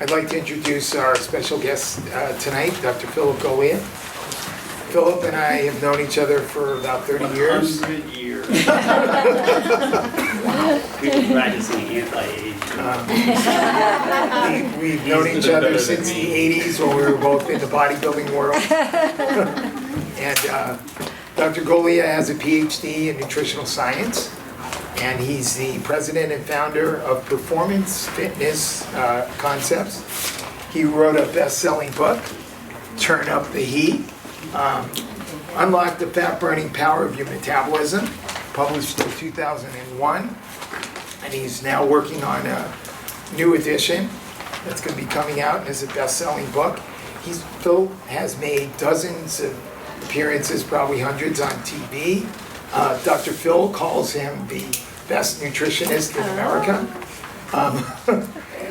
I'd like to introduce our special guest tonight, Dr. Philip Goglia. Philip and I have known each other for about 30 years. 100 years. We've been practicing anti-aging. We've known each other since the 80s when we were both in the bodybuilding world. And Dr. Goglia has a PhD in nutritional science, and he's the president and founder of Performance Fitness Concepts. He wrote a best-selling book, Turn Up the Heat, Unlock the Fat-Burning Power of Your Metabolism, published in 2001. And he's now working on a new edition that's going to be coming out as a best-selling book. Phil has made dozens of appearances, probably hundreds on TV. Dr. Phil calls him the best nutritionist in America.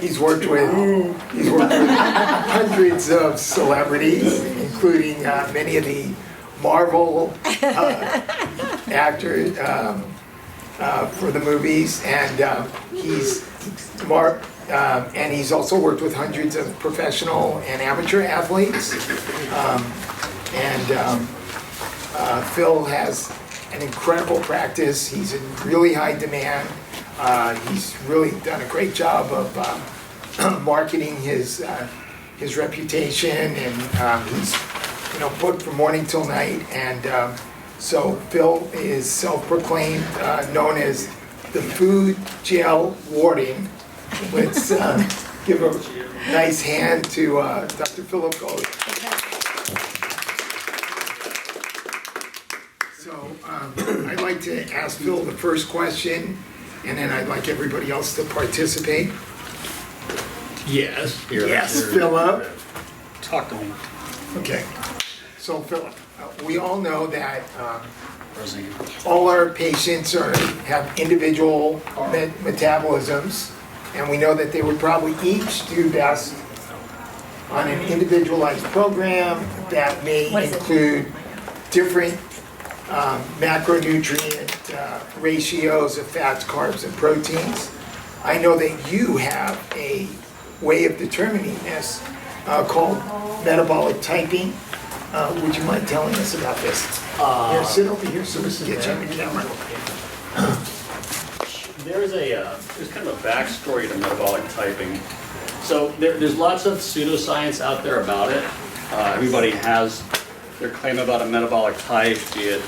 He's worked with hundreds of celebrities, including many of the Marvel actors for the movies, and he's also worked with hundreds of professional and amateur athletes. Phil has an incredible practice. He's in really high demand. He's really done a great job of marketing his reputation, and he's booked from morning till night. And so Phil is self-proclaimed known as the food gel warden. Let's give a nice hand to Dr. Philip Goglia. So I'd like to ask Phil the first question, and then I'd like everybody else to participate. Yes. Yes, Philip. Talk to me. Okay. So Philip, we all know that all our patients have individual metabolisms, and we know that they would probably each do best on an individualized program that may include different macronutrient ratios of fats, carbs, and proteins. I know that you have a way of determining this called metabolic typing. Would you mind telling us about this? Here, sit over here so we can get you on the camera. There's kind of a backstory to metabolic typing. So there's lots of pseudoscience out there about it. Everybody has their claim about a metabolic type, be it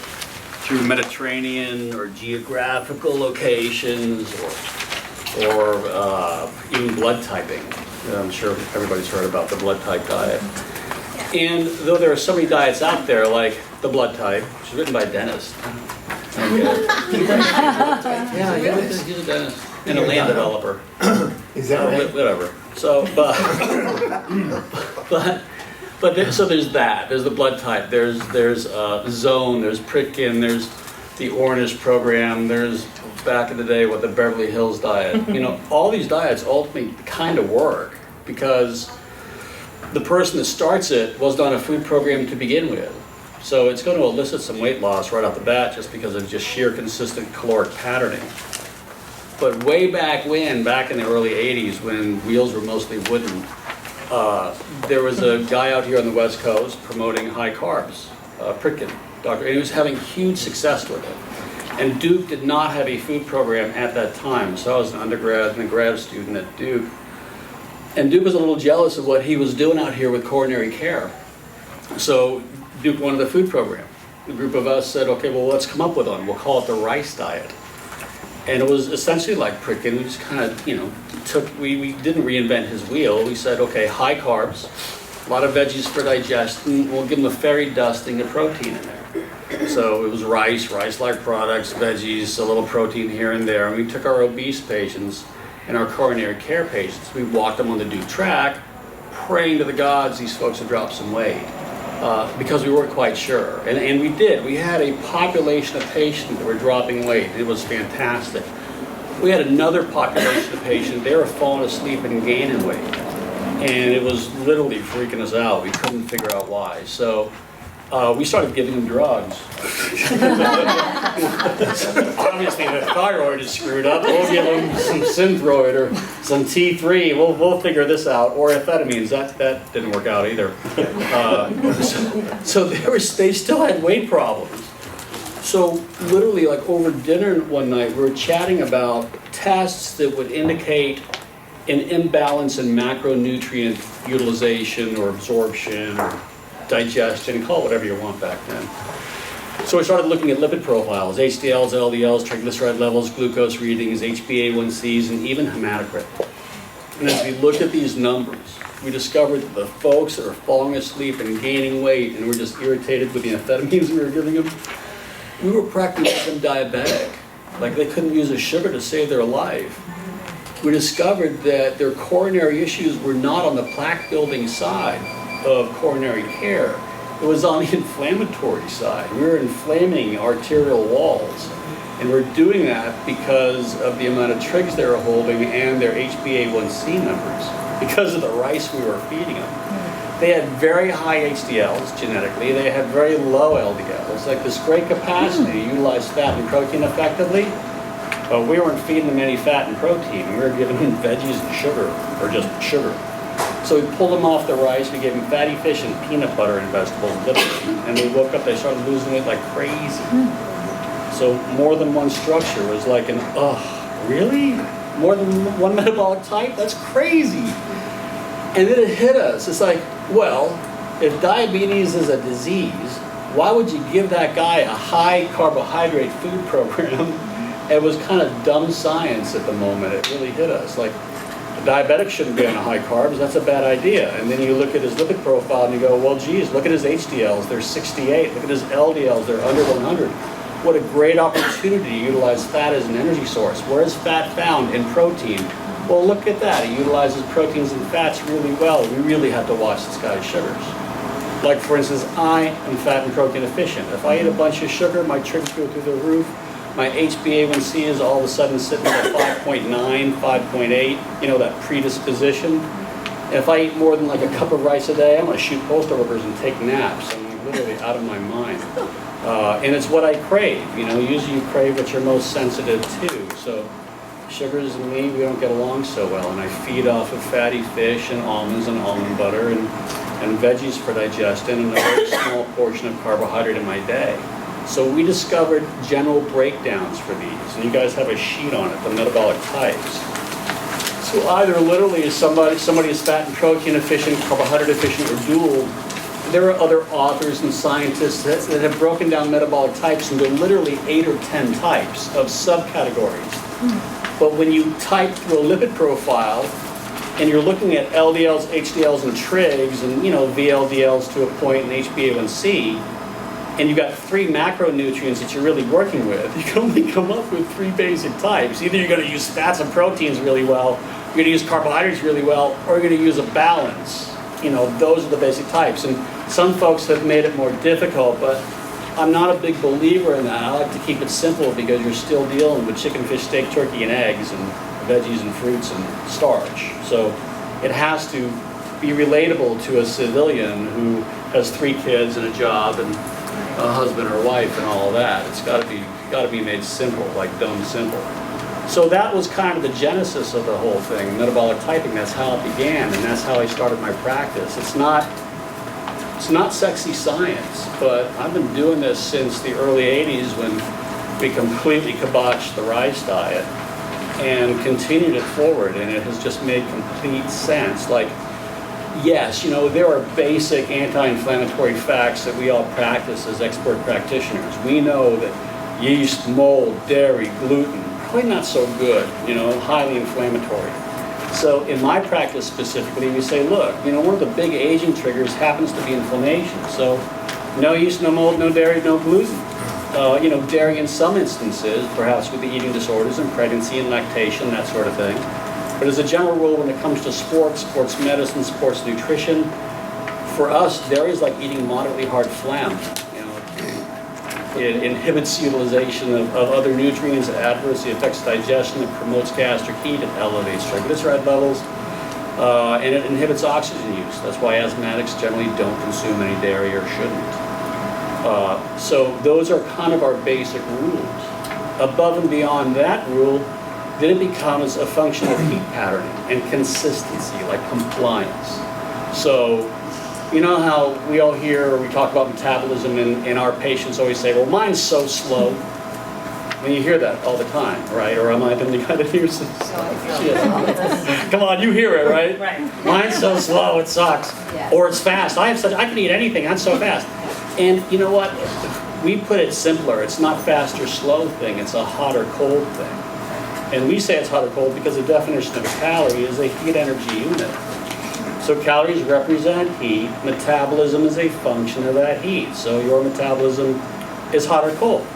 through Mediterranean or geographical locations or even blood typing. I'm sure everybody's heard about the blood type diet. And though there are so many diets out there, like the blood type, which is written by a dentist. Yeah, he's a dentist and a land developer. Is that right? Whatever. So, so there's that. There's the blood type. There's Zone. There's Pritkin. There's the Ornish program. There's back in the day the Beverly Hills diet. All these diets ultimately kind of work because the person that starts it wasn't on a food program to begin with. So it's going to elicit some weight loss right off the bat just because of just sheer consistent caloric patterning. But way back in the early 80s when wheels were mostly wooden, there was a guy out here on the West Coast promoting high carbs, Pritkin, doctor, and he was having huge success with it. And Duke did not have a food program at that time. So I was an undergrad and a grad student at Duke. And Duke was a little jealous of what he was doing out here with coronary care. So Duke wanted a food program. A group of us said, okay, well, let's come up with one. We'll call it the rice diet. And it was essentially like Pritkin. We just kind of, we didn't reinvent his wheel. We said, okay, high carbs, a lot of veggies for digestion. We'll give them a fairy dusting of protein in there. So it was rice-like products, veggies, a little protein here and there. And we took our obese patients and our coronary care patients. We walked them on the Duke track, praying to the gods these folks would drop some weight. Because we weren't quite sure. And we did. We had a population of patients that were dropping weight. It was fantastic. We had another population of patients, they were falling asleep and gaining weight. And it was literally freaking us out. We couldn't figure out why. So we started giving him drugs. Obviously, the thyroid is screwed up. We'll give him some Synthroid or some T3. We'll figure this out. Or amphetamines. That didn't work out either. So they still had weight problems. So literally, like over dinner one night, we were chatting about tests that would indicate an imbalance in macronutrient utilization or absorption or digestion, call it whatever you want back then. So we started looking at lipid profiles, HDLs, LDLs, triglyceride levels, glucose readings, HbA1cs, and even hematocrit. And as we looked at these numbers, we discovered that the folks that were falling asleep and gaining weight and were just irritated with the amphetamines we were giving them, we were practically them diabetic. Like they couldn't use a sugar to save their life. We discovered that their coronary issues were not on the plaque building side of coronary care. It was on the inflammatory side. We were inflaming arterial walls. And we're doing that because of the amount of trigs they were holding and their HbA1c numbers, because of the rice we were feeding them. They had very high HDLs genetically. They had very low LDLs, like this great capacity to utilize fat and protein effectively. But we weren't feeding them any fat and protein. We were giving them veggies and sugar, or just sugar. So we pulled them off the rice. We gave them fatty fish and peanut butter and vegetables, literally. And they woke up, they started losing weight like crazy. So more than one structure was like an, really? More than one metabolic type? That's crazy. And then it hit us. It's like, well, if diabetes is a disease, why would you give that guy a high carbohydrate food program? It was kind of dumb science at the moment. It really hit us. Like, a diabetic shouldn't be on a high carbs. That's a bad idea. And then you look at his lipid profile and you go, well, geez, look at his HDLs. They're 68. Look at his LDLs. They're under 100. What a great opportunity to utilize fat as an energy source. Where is fat found? In protein. Well, look at that. He utilizes proteins and fats really well. We really have to watch this guy's sugars. Like, for instance, I am fat and protein efficient. If I eat a bunch of sugar, my trigs go through the roof. My HbA1c is all of a sudden sitting at 5.9, 5.8, you know, that predisposition. And if I eat more than like a cup of rice a day, I'm going to shoot postal workers and take naps. I'm like literally out of my mind. And it's what I crave. You know, usually you crave what you're most sensitive to. So sugars and me, we don't get along so well. And I feed off of fatty fish and almonds and almond butter and veggies for digestion and a very small portion of carbohydrate in my day. So we discovered general breakdowns for these, and you guys have a sheet on it, the metabolic types. So either literally is somebody is fat and protein efficient, carbohydrate efficient, or dual. There are other authors and scientists that have broken down metabolic types into literally 8 or 10 types of subcategories. But when you type through a lipid profile, and you're looking at LDLs, HDLs, and trigs, and VLDLs to a point, and HbA1c, and you've got 3 macronutrients that you're really working with, you can only come up with 3 basic types. Either you're going to use fats and proteins really well, you're going to use carbohydrates really well, or you're going to use a balance. Those are the basic types. And some folks have made it more difficult, but I'm not a big believer in that. I like to keep it simple because you're still dealing with chicken, fish, steak, turkey, and eggs, and veggies and fruits and starch. So it has to be relatable to a civilian who has 3 kids and a job and a husband or wife and all that. It's got to be made simple, like dumb simple. So that was kind of the genesis of the whole thing, metabolic typing. That's how it began, and that's how I started my practice. It's not sexy science, but I've been doing this since the early 80s when we completely kiboshed the rice diet and continued it forward, and it has just made complete sense. Like, yes, there are basic anti-inflammatory facts that we all practice as expert practitioners. We know that yeast, mold, dairy, gluten, probably not so good, highly inflammatory. So in my practice specifically, we say, look, one of the big aging triggers happens to be inflammation. So no yeast, no mold, no dairy, no gluten. Dairy in some instances, perhaps with the eating disorders and pregnancy and lactation, that sort of thing. But as a general rule, when it comes to sports medicine, sports nutrition, for us, dairy is like eating moderately hard phlegm. It inhibits utilization of other nutrients, it adversely affects digestion, it promotes gastric heat, it elevates triglyceride levels, and it inhibits oxygen use. That's why asthmatics generally don't consume any dairy or shouldn't. So those are kind of our basic rules. Above and beyond that rule, then it becomes a function of heat patterning and consistency, like compliance. So, you know how we all hear, or we talk about metabolism, and our patients always say, well, mine's so slow. I mean, you hear that all the time, right? Or am I the only guy that hears this? Come on, you hear it, right? Right. Mine's so slow, it sucks. Yes. Or it's fast. I can eat anything, I'm so fast. And you know what? We put it simpler. It's not fast or slow thing, it's a hot or cold thing. And we say it's hot or cold because the definition of a calorie is a heat energy unit. So calories represent heat. Metabolism is a function of that heat. So your metabolism is hot or cold.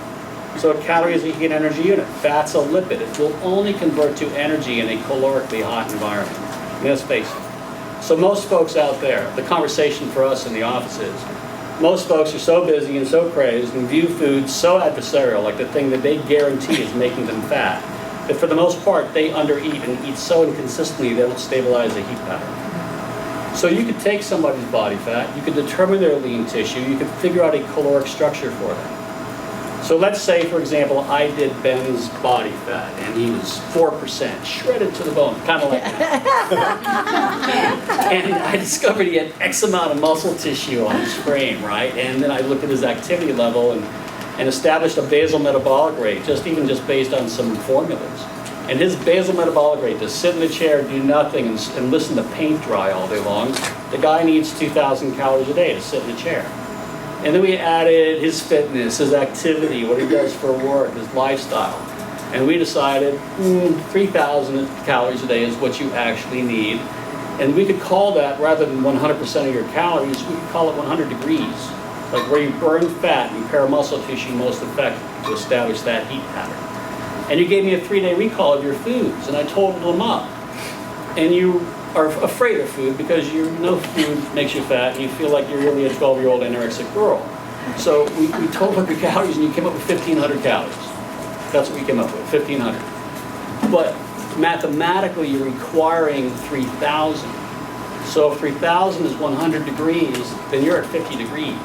So a calorie is a heat energy unit. Fat's a lipid. It will only convert to energy in a calorically hot environment. Let's face it. So most folks out there, the conversation for us in the office is, most folks are so busy and so crazed and view food so adversarial, like the thing that they guarantee is making them fat, that for the most part they undereat and eat so inconsistently they don't stabilize the heat pattern. So you could take somebody's body fat, you could determine their lean tissue, you could figure out a caloric structure for them. So let's say, for example, I did Ben's body fat, and he was 4%, shredded to the bone, kind of like that. And I discovered he had X amount of muscle tissue on his frame, right? And then I looked at his activity level and established a basal metabolic rate, just based on some formulas. And his basal metabolic rate, to sit in the chair, do nothing, and listen to paint dry all day long, the guy needs 2,000 calories a day to sit in the chair. And then we added his fitness, his activity, what he does for work, his lifestyle. And we decided 3,000 calories a day is what you actually need. And we could call that, rather than 100% of your calories, we could call it 100 degrees. Like where you burn fat and repair muscle tissue most effectively to establish that heat pattern. And you gave me a 3-day recall of your foods, and I totaled them up. And you are afraid of food because you know food makes you fat, and you feel like you're really a 12-year-old anorexic girl. So we totaled up your calories, and you came up with 1,500 calories. That's what we came up with, 1,500. But mathematically, you're requiring 3,000. So if 3,000 is 100 degrees, then you're at 50 degrees.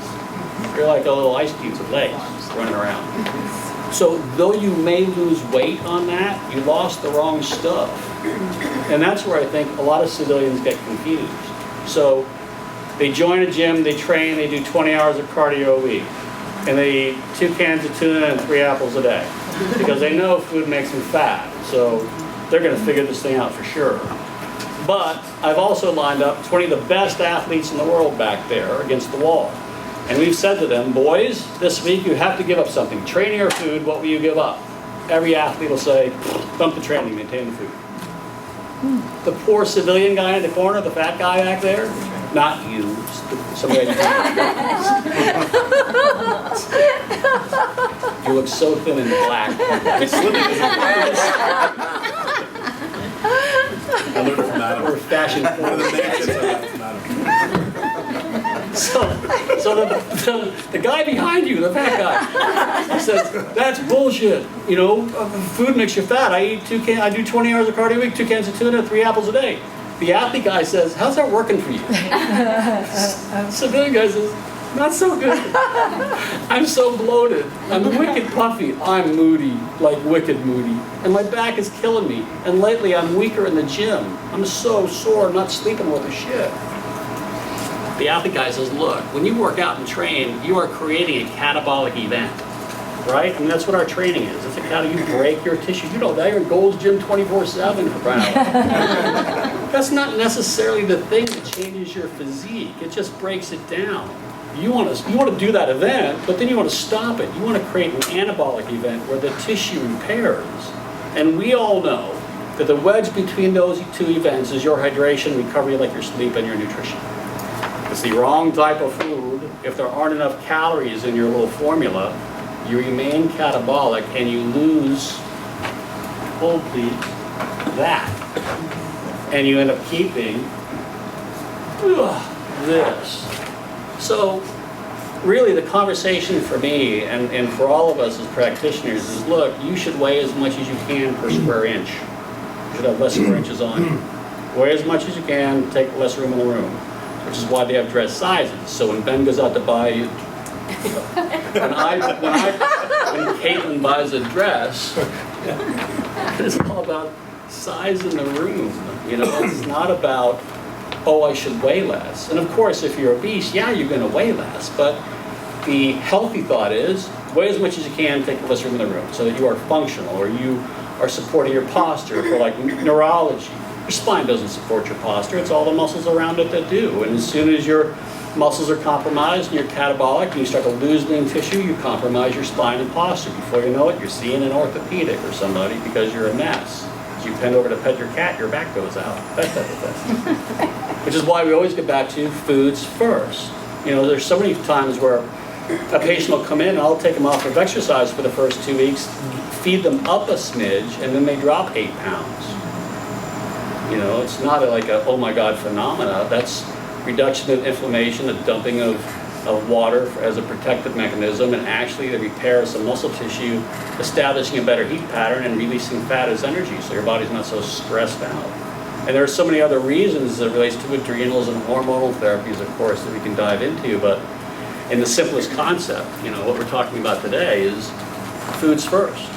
You're like a little ice cube with legs running around. So though you may lose weight on that, you lost the wrong stuff. And that's where I think a lot of civilians get confused. So they join a gym, they train, they do 20 hours of cardio a week. And they eat 2 cans of tuna and 3 apples a day. Because they know food makes them fat. So they're going to figure this thing out for sure. But I've also lined up 20 of the best athletes in the world back there against the wall. And we've said to them, boys, this week you have to give up something. Training or food, what will you give up? Every athlete will say, dump the training, maintain the food. The poor civilian guy in the corner, the fat guy back there, not you, somebody. You look so thin and black. I learned it from Adam. We're fashion One of the forward. main tips I got from Adam. So the guy behind you, the fat guy, he says, that's bullshit. You know, food makes you fat. I do 20 hours of cardio a week, 2 cans of tuna, 3 apples a day. The athlete guy says, how's that working for you? Civilian guy says, not so good. I'm so bloated. I'm wicked puffy. I'm moody, like wicked moody. And my back is killing me. And lately I'm weaker in the gym. I'm so sore, I'm not sleeping worth a shit. The athlete guy says, look, when you work out and train, you are creating a catabolic event, right? I mean, that's what our training is. It's a you break your tissue. You know that, you're in Gold's Gym 24/7 for crying out loud. That's not necessarily the thing that changes your physique. It just breaks it down. You want to do that event, but then you want to stop it. You want to create an anabolic event where the tissue repairs. And we all know that the wedge between those 2 events is your hydration, recovery, like your sleep, and your nutrition. It's the wrong type of food. If there aren't enough calories in your little formula, you remain catabolic and you lose, hold please, that. And you end up keeping this. So really the conversation for me and for all of us as practitioners is, look, you should weigh as much as you can per square inch. You should have less square inches on you. Weigh as much as you can, take less room in the room. Which is why they have dress sizes. So when Ben goes out to buy When Caitlin buys a dress, it's all about size in the room. You know, it's not about, oh, I should weigh less. And of course, if you're obese, yeah, you're going to weigh less. But the healthy thought is, weigh as much as you can, take less room in the room, so that you are functional, or you are supporting your posture for like neurology. Your spine doesn't support your posture, it's all the muscles around it that do. And as soon as your muscles are compromised and you're catabolic and you start to lose lean tissue, you compromise your spine and posture. Before you know it, you're seeing an orthopedic or somebody because you're a mess. As you bend over to pet your cat, your back goes out, that type of thing. Which is why we always get back to foods first. You know, there's so many times where a patient will come in and I'll take them off of exercise for the first 2 weeks, feed them up a smidge, and then they drop 8 pounds. You know, it's not like a, oh my God, phenomena. That's reduction of inflammation, the dumping of water as a protective mechanism, and actually the repair of some muscle tissue, establishing a better heat pattern and releasing fat as energy so your body's not so stressed out. And there are so many other reasons that relates to adrenals and hormonal therapies, of course, that we can dive into, but in the simplest concept, you know, what we're talking about today is foods first.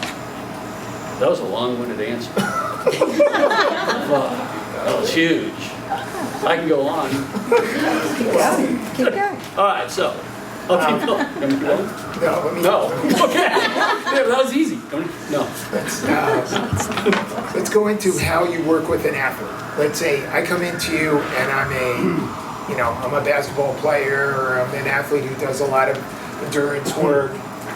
That was a long-winded answer. That was huge. I can go on. Keep going. Keep going. All right, so I'll keep going. You want me to keep going? No, let me. No. Okay. Yeah, that was easy. No. Let's go into how you work with an athlete. Let's say I come into you and I'm a basketball player, or I'm an athlete who does a lot of endurance work,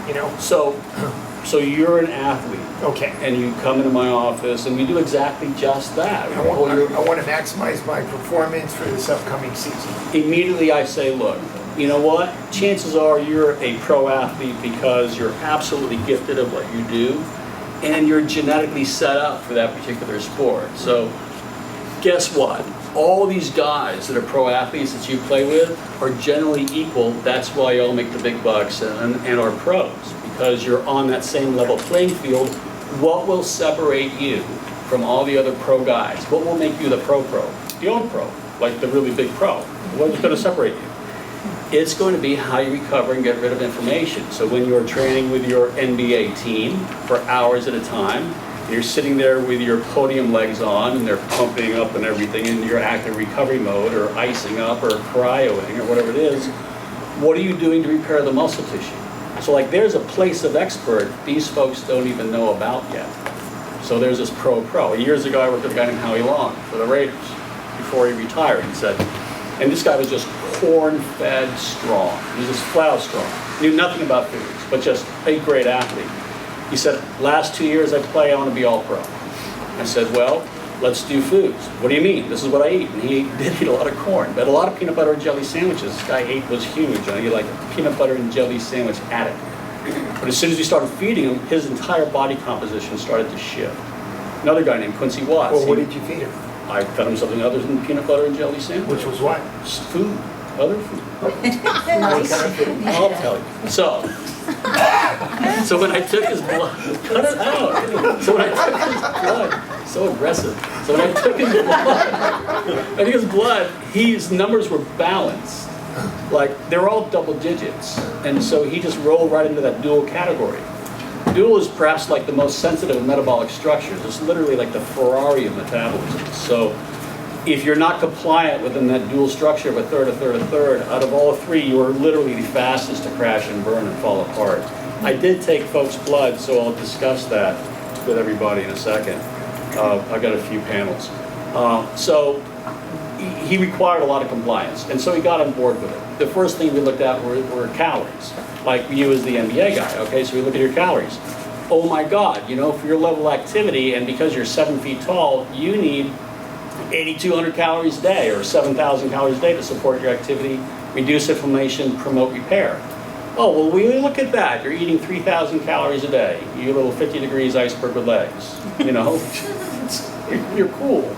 you know. So you're an athlete. Okay. And you come into my office, and we do exactly just that. I want to maximize my performance for this upcoming season. Immediately I say, look, you know what? Chances are you're a pro athlete because you're absolutely gifted at what you do, and you're genetically set up for that particular sport. So guess what? All these guys that are pro athletes that you play with are generally equal. That's why you all make the big bucks and are pros, because you're on that same level playing field. What will separate you from all the other pro guys? What will make you the pro? The old pro, like the really big pro. What's going to separate you? It's going to be how you recover and get rid of inflammation. So when you're training with your NBA team for hours at a time, and you're sitting there with your podium legs on and they're pumping up and everything in your active recovery mode, or icing up, or cryoing, or whatever it is, what are you doing to repair the muscle tissue? So like there's a place of expert these folks don't even know about yet. So there's this pro. Years ago I worked with a guy named Howie Long for the Raiders before he retired. He said, and this guy was just corn-fed strong. He was just flat out strong. Knew nothing about foods, but just a great athlete. He said, last 2 years I play, I want to be all pro. I said, well, let's do foods. What do you mean? This is what I eat. And he did eat a lot of corn, but a lot of peanut butter and jelly sandwiches. This guy ate was huge. And he like a peanut butter and jelly sandwich addict. But as soon as we started feeding him, his entire body composition started to shift. Another guy named Quincy Watts. Well, what did you feed him? I fed him something other than peanut butter and jelly sandwich. Which was what? Food. Other food. Nice. I'll tell you. So when I took his blood, cut it out. So when I took his blood, so aggressive. So when I took his blood, his numbers were balanced. Like they're all double digits. And so he just rolled right into that dual category. Dual is perhaps like the most sensitive of metabolic structures. It's literally like the Ferrari of metabolism. So if you're not compliant within that dual structure of a third, out of all three, you are literally the fastest to crash and burn and fall apart. I did take folks' blood, so I'll discuss that with everybody in a second. I've got a few panels. So he required a lot of compliance, and so he got on board with it. The first thing we looked at were calories, like you as the NBA guy, okay? So we look at your calories. Oh my God, you know, for your level of activity, and because you're 7 feet tall, you need 8,200 calories a day or 7,000 calories a day to support your activity, reduce inflammation, promote repair. Oh, well, we look at that. You're eating 3,000 calories a day. You're a little 50 degrees iceberg with legs. You know, you're cool.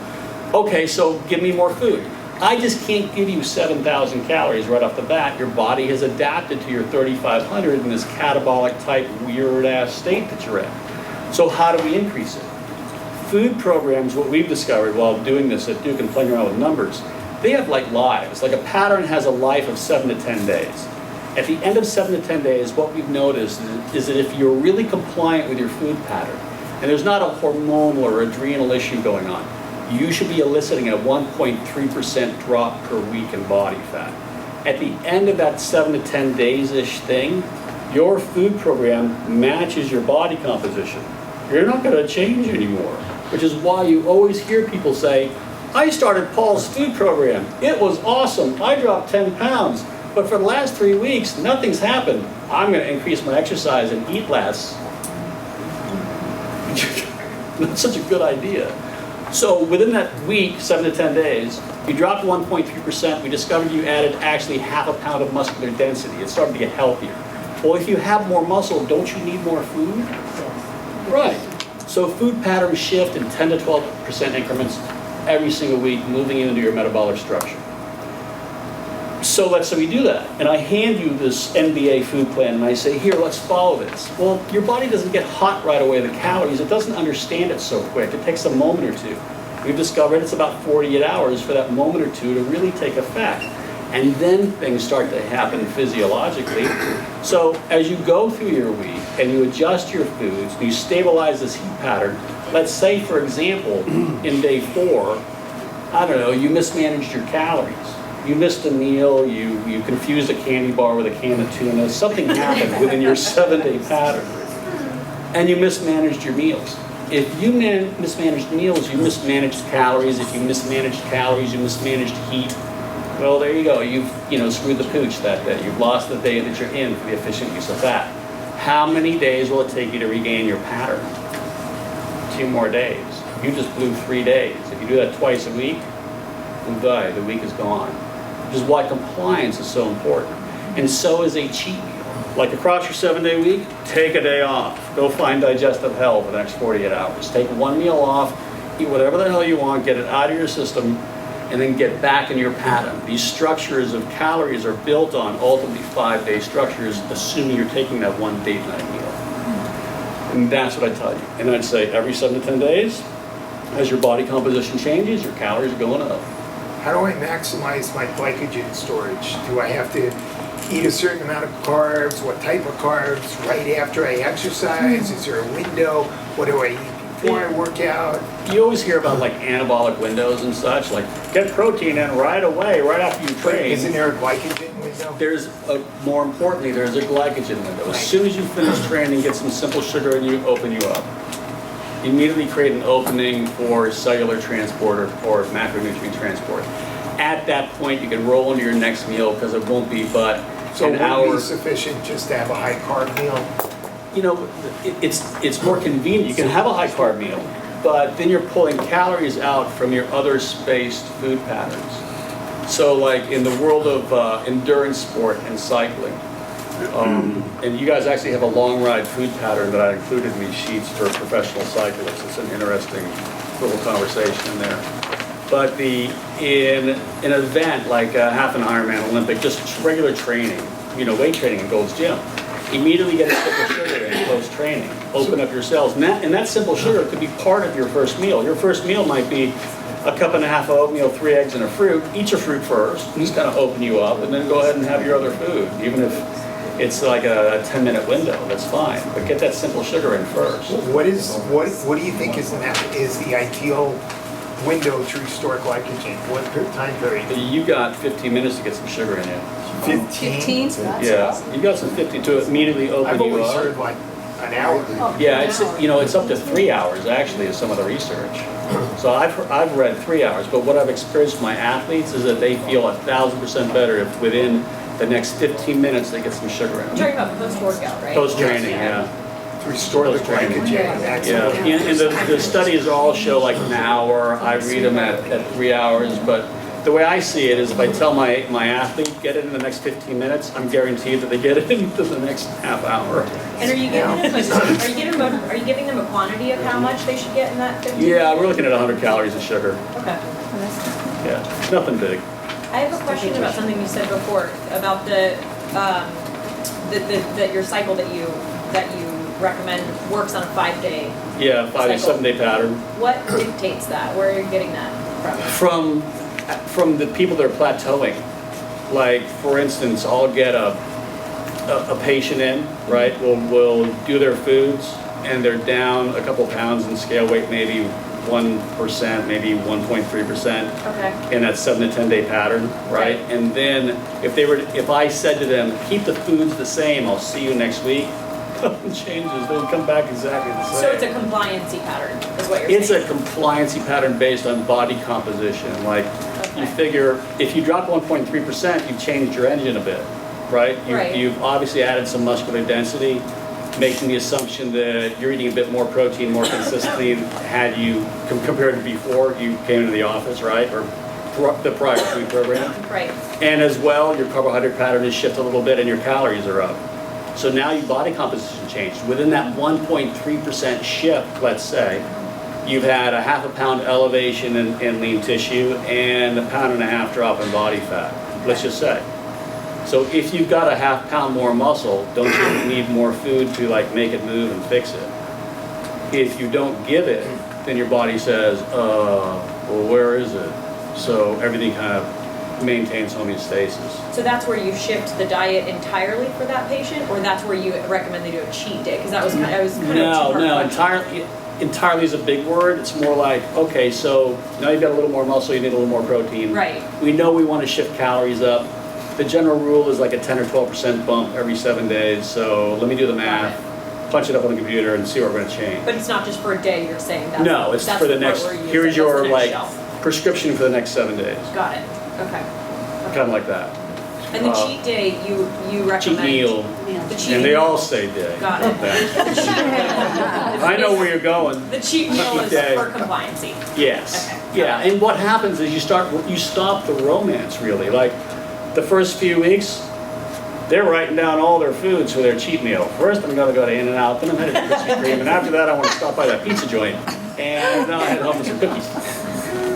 Okay, so give me more food. I just can't give you 7,000 calories right off the bat. Your body has adapted to your 3,500 in this catabolic type weird-ass state that you're in. So how do we increase it? Food programs, what we've discovered while doing this at Duke and playing around with numbers, they have like lives. Like a pattern has a life of 7 to 10 days. At the end of 7 to 10 days, what we've noticed is that if you're really compliant with your food pattern, and there's not a hormonal or adrenal issue going on, you should be eliciting a 1.3% drop per week in body fat. At the end of that 7 to 10 days-ish thing, your food program matches your body composition. You're not going to change anymore, which is why you always hear people say, I started Paul's food program. It was awesome. I dropped 10 pounds. But for the last 3 weeks, nothing's happened. I'm going to increase my exercise and eat less. Not such a good idea. So within that week, 7 to 10 days, you dropped 1.3%. We discovered you added actually half a pound of muscular density. It started to get healthier. Well, if you have more muscle, don't you need more food? Right. So food patterns shift in 10 to 12% increments every single week, moving into your metabolic structure. So let's say we do that, and I hand you this NBA food plan, and I say, here, let's follow this. Well, your body doesn't get hot right away, the calories. It doesn't understand it so quick. It takes a moment or two. We've discovered it's about 48 hours for that moment or two to really take effect. And then things start to happen physiologically. So as you go through your week, and you adjust your foods, and you stabilize this heat pattern, let's say, for example, in day 4, I don't know, you mismanaged your calories. You missed a meal, you confused a candy bar with a can of tuna, something happened within your 7-day pattern, and you mismanaged your meals. If you mismanaged meals, you mismanaged calories. If you mismanaged calories, you mismanaged heat. Well, there you go. You've screwed the pooch that day. You've lost the day that you're in for the efficient use of fat. How many days will it take you to regain your pattern? 2 more days. You just blew 3 days. If you do that twice a week, goodbye, the week is gone. Which is why compliance is so important. And so is a cheat meal. Like across your 7-day week, take a day off. Go find digestive hell for the next 48 hours. Take 1 meal off, eat whatever the hell you want, get it out of your system, and then get back in your pattern. These structures of calories are built on ultimately 5-day structures, assuming you're taking that 1 date night meal. And that's what I tell you. And I'd say every 7 to 10 days, as your body composition changes, your calories are going up. How do I maximize my glycogen storage? Do I have to eat a certain amount of carbs? What type of carbs? Right after I exercise? Is there a window? What do I eat before I work out? You always hear about like anabolic windows and such, like get protein in right away, right after you But train. isn't there a glycogen window? More importantly, there's a glycogen window. As soon as you finish training, get some simple sugar in you, open you up. Immediately create an opening for cellular transport or macronutrient transport. At that point, you can roll into your next meal because it won't be but So an would it hour. be sufficient just to have a high carb meal? You know, it's more convenient. You can have a high carb meal, but then you're pulling calories out from your other spaced food patterns. So like in the world of endurance sport and cycling, and you guys actually have a long ride food pattern that I included in these sheets for professional cyclists. It's an interesting little conversation in there. But in an event like a half an Ironman Olympic, just regular training, weight training in Gold's Gym, immediately get a simple sugar in post-training. Open up your cells. And that simple sugar could be part of your first meal. Your first meal might be a cup and a half of oatmeal, 3 eggs, and a fruit. Eat your fruit first, just kind of open you up, and then go ahead and have your other food. Even if it's like a 10-minute window, that's fine. But get that simple sugar in first. What do you think is the ideal window to restore glycogen? What time period? You got 15 minutes to get some sugar in you. 15? Yeah, you got some 15 to immediately open I've you always up. heard like an hour. Yeah, it's up to 3 hours actually is some of the research. So I've read 3 hours, but what I've experienced with my athletes is that they feel 1,000% better if within the next 15 minutes they get some sugar in You're them. talking about post-workout, right? Post-training, yeah. To restore the Post-training. glycogen. Yeah, Absolutely. and the studies all show like an hour. I read them at 3 hours, but the way I see it is if I tell my athlete, get it in the next 15 minutes, I'm guaranteed that they get it into the next half hour. And are you giving them a quantity of how much they should get in that 15 Yeah, we're looking at 100 calories of sugar. Okay. Yeah, nothing big. I have a question about something you said before, about the your cycle that you recommend works on a 5-day. Yeah, 5 to 7 day pattern. What dictates that? Where are you getting that from? From the people that are plateauing. Like, for instance, I'll get a a patient in, right, will do their foods, and they're down a couple pounds in scale weight, maybe 1%, maybe 1.3%. Okay. In that 7 to 10 day pattern, right? And then if I said to them, keep the foods the same, I'll see you next week, nothing changes, they would come back exactly the same. So it's a compliancy pattern, is what you're It's a saying? compliancy pattern based on body composition. Like, you Okay. figure, if you drop 1.3%, you've changed your engine a bit, right? Right. You've obviously added some muscular density, making the assumption that you're eating a bit more protein more consistently had you, compared to before you came into the office, right? Or the prior food program. Right. And as well, your carbohydrate pattern has shifted a little bit and your calories are up. So now your body composition changed. Within that 1.3% shift, let's say, you've had a half a pound elevation in lean tissue and a pound and a half drop in body fat, let's just say. So if you've got a half pound more muscle, don't you need more food to like make it move and fix it? If you don't give it, then your body says, well, where is it? So everything kind of maintains homeostasis. So that's where you shift the diet entirely for that patient, or that's where you recommend they do a cheat day? Because that was kind of, No, entirely is a big word. It's more like, okay, so now you've got a little more muscle, you need a little more protein. Right. We know we want to shift calories up. The general rule is like a 10 or 12% bump every 7 days. So let me do the math, punch it up on the computer and see what we're going to change. But it's not just for a day, you're saying? That's, No, it's that's for the what next, we're using. here's That's your the next like shelf. prescription for the next 7 days. Got it, okay. Kind of like that. And the cheat day, you recommend? Cheat meal. The cheat And they meal. all say day. Got it. I know where you're going. The cheat meal is Day. for compliancy. Yes. Okay. Yeah, and what happens is you stop the romance really. Like the first few weeks, they're writing down all their foods for their cheat meal. First I'm gonna go to In-N-Out, then I'm headed to Krispy Kreme, and after that I want to stop by that pizza joint. And then I'll head home with some cookies.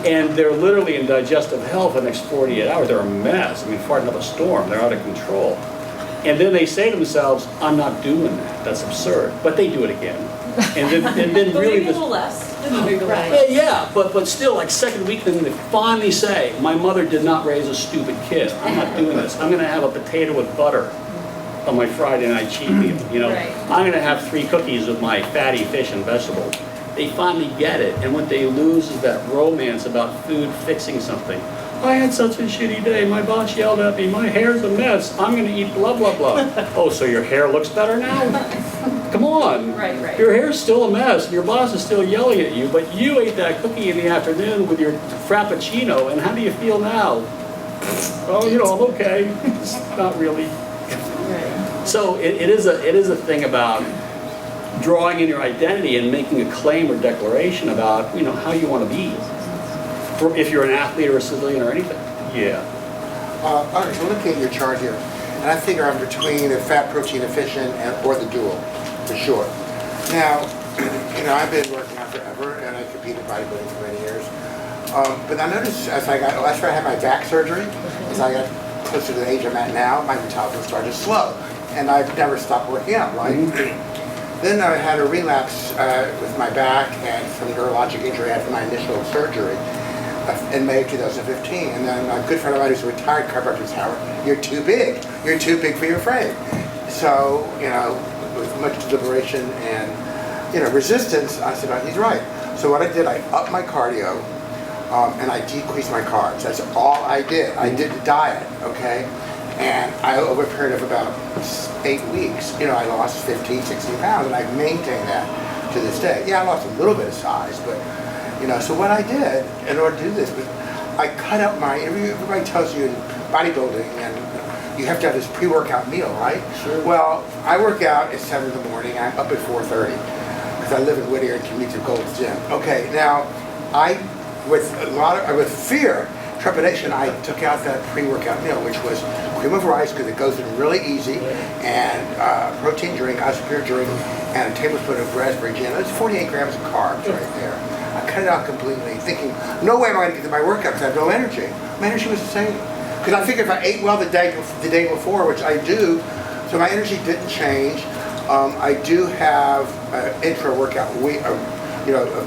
And they're literally in digestive health for the next 48 hours. They're a mess. I mean, farting up a storm. They're out of control. And then they say to themselves, I'm not doing that. That's absurd. But they do it again. And then But really maybe a little less. Maybe a little Right. less. yeah, but still, like second week, then they finally say, my mother did not raise a stupid kid. I'm not doing this. I'm gonna have a potato with butter on my Friday night cheat meal, you know? Right. I'm gonna have 3 cookies with my fatty fish and vegetables. They finally get it, and what they lose is that romance about food fixing something. I had such a shitty day, my boss yelled at me, my hair's a mess, I'm gonna eat blah, blah, blah. Oh, so your hair looks better now? Come on. Right, right. Your hair's still a mess, and your boss is still yelling at you, but you ate that cookie in the afternoon with your Frappuccino, and how do you feel now? Oh, you know, I'm okay. It's not really. Right. So it is a thing about drawing in your identity and making a claim or declaration about, you know, how you want to be. If you're an athlete or a civilian or anything. Yeah. All right, so looking at your chart here, and I figure I'm between the fat protein efficient or the dual, for sure. Now, you know, I've been working out forever, and I competed in bodybuilding for many years. But I noticed after I had my back surgery, as I got closer to the age I'm at now, my metabolism started to slow, and I've never stopped working out, right? Then I had a relapse with my back and some neurologic injury I had from my initial surgery in May of 2015. And then a good friend of mine who's a retired chiropractor said, Howard, you're too big. You're too big for your frame. So, you know, with much deliberation and, you know, resistance, I said, oh, he's right. So what I did, I upped my cardio and I decreased my carbs. That's all I did. I did the diet, okay? And over a period of about 8 weeks, you know, I lost 15, 16 pounds, and I've maintained that to this day. Yeah, I lost a little bit of size, but, you know, so what I did in order to do this was I cut out everybody tells you in bodybuilding, and you have to have this pre-workout meal, right? Sure. Well, I work out at 7 in the morning, I'm up at 4:30, because I live in Whittier and commute to Gold's Gym. Okay, now, with fear, trepidation, I took out that pre-workout meal, which was cream of rice because it goes in really easy, and protein drink, isopure drink, and a tablespoon of raspberry jam. That's 48 grams of carbs right there. I cut it out completely, thinking, no way am I going to get to my workout because I have no energy. My energy was the same. Because I figured if I ate well the day before, which I do, so my energy didn't change. I do have intra-workout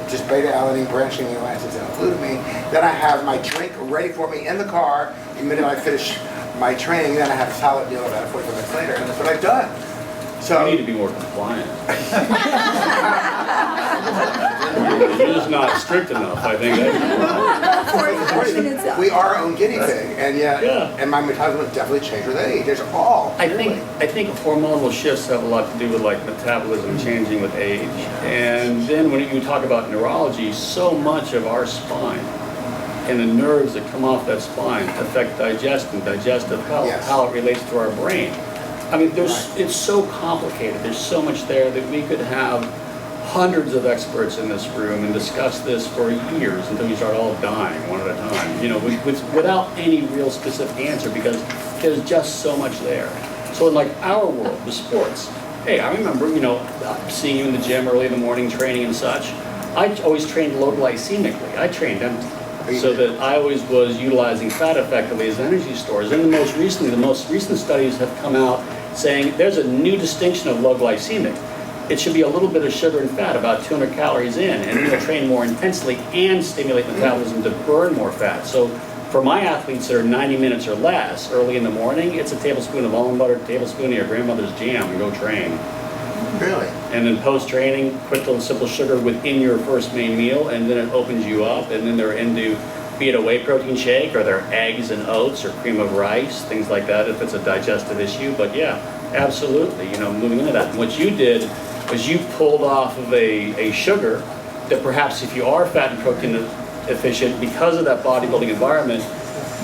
just beta-alanine, branching amino acids, and glutamine. Then I have my drink ready for me in the car the minute I finish my training, then I have a solid meal about 45 minutes later, and that's what I've done. So You need to be more compliant. You're just not strict enough, I think. we are our own guinea pig, and yet, Yeah. and my metabolism definitely changed with age. There's all. I think hormonal shifts have a lot to do with like metabolism changing with age. And then when you talk about neurology, so much of our spine and the nerves that come off that spine affect digestive health, Yes. how it relates to our brain. I mean, it's so complicated. There's so much there that we could have hundreds of experts in this room and discuss this for years until we start all dying one at a time, you know, without any real specific answer, because there's just so much there. So in like our world, the sports, hey, I remember, you know, seeing you in the gym early in the morning, training and such. I always trained low glycemically. I trained empty, so that I always was utilizing fat effectively as energy stores. And the most recent studies have come out saying there's a new distinction of low glycemic. It should be a little bit of sugar and fat, about 200 calories in, and you'll train more intensely and stimulate metabolism to burn more fat. So for my athletes that are 90 minutes or less, early in the morning, it's a tablespoon of almond butter, a tablespoon of your grandmother's jam, and go train. Really? And then post-training, quick and simple sugar within your first main meal, and then it opens you up, and then they're into, be it a whey protein shake, or their eggs and oats, or cream of rice, things like that, if it's a digestive issue. But yeah, absolutely, you know, moving into that. And what you did was you pulled off of a sugar that perhaps if you are fat and protein efficient, because of that bodybuilding environment,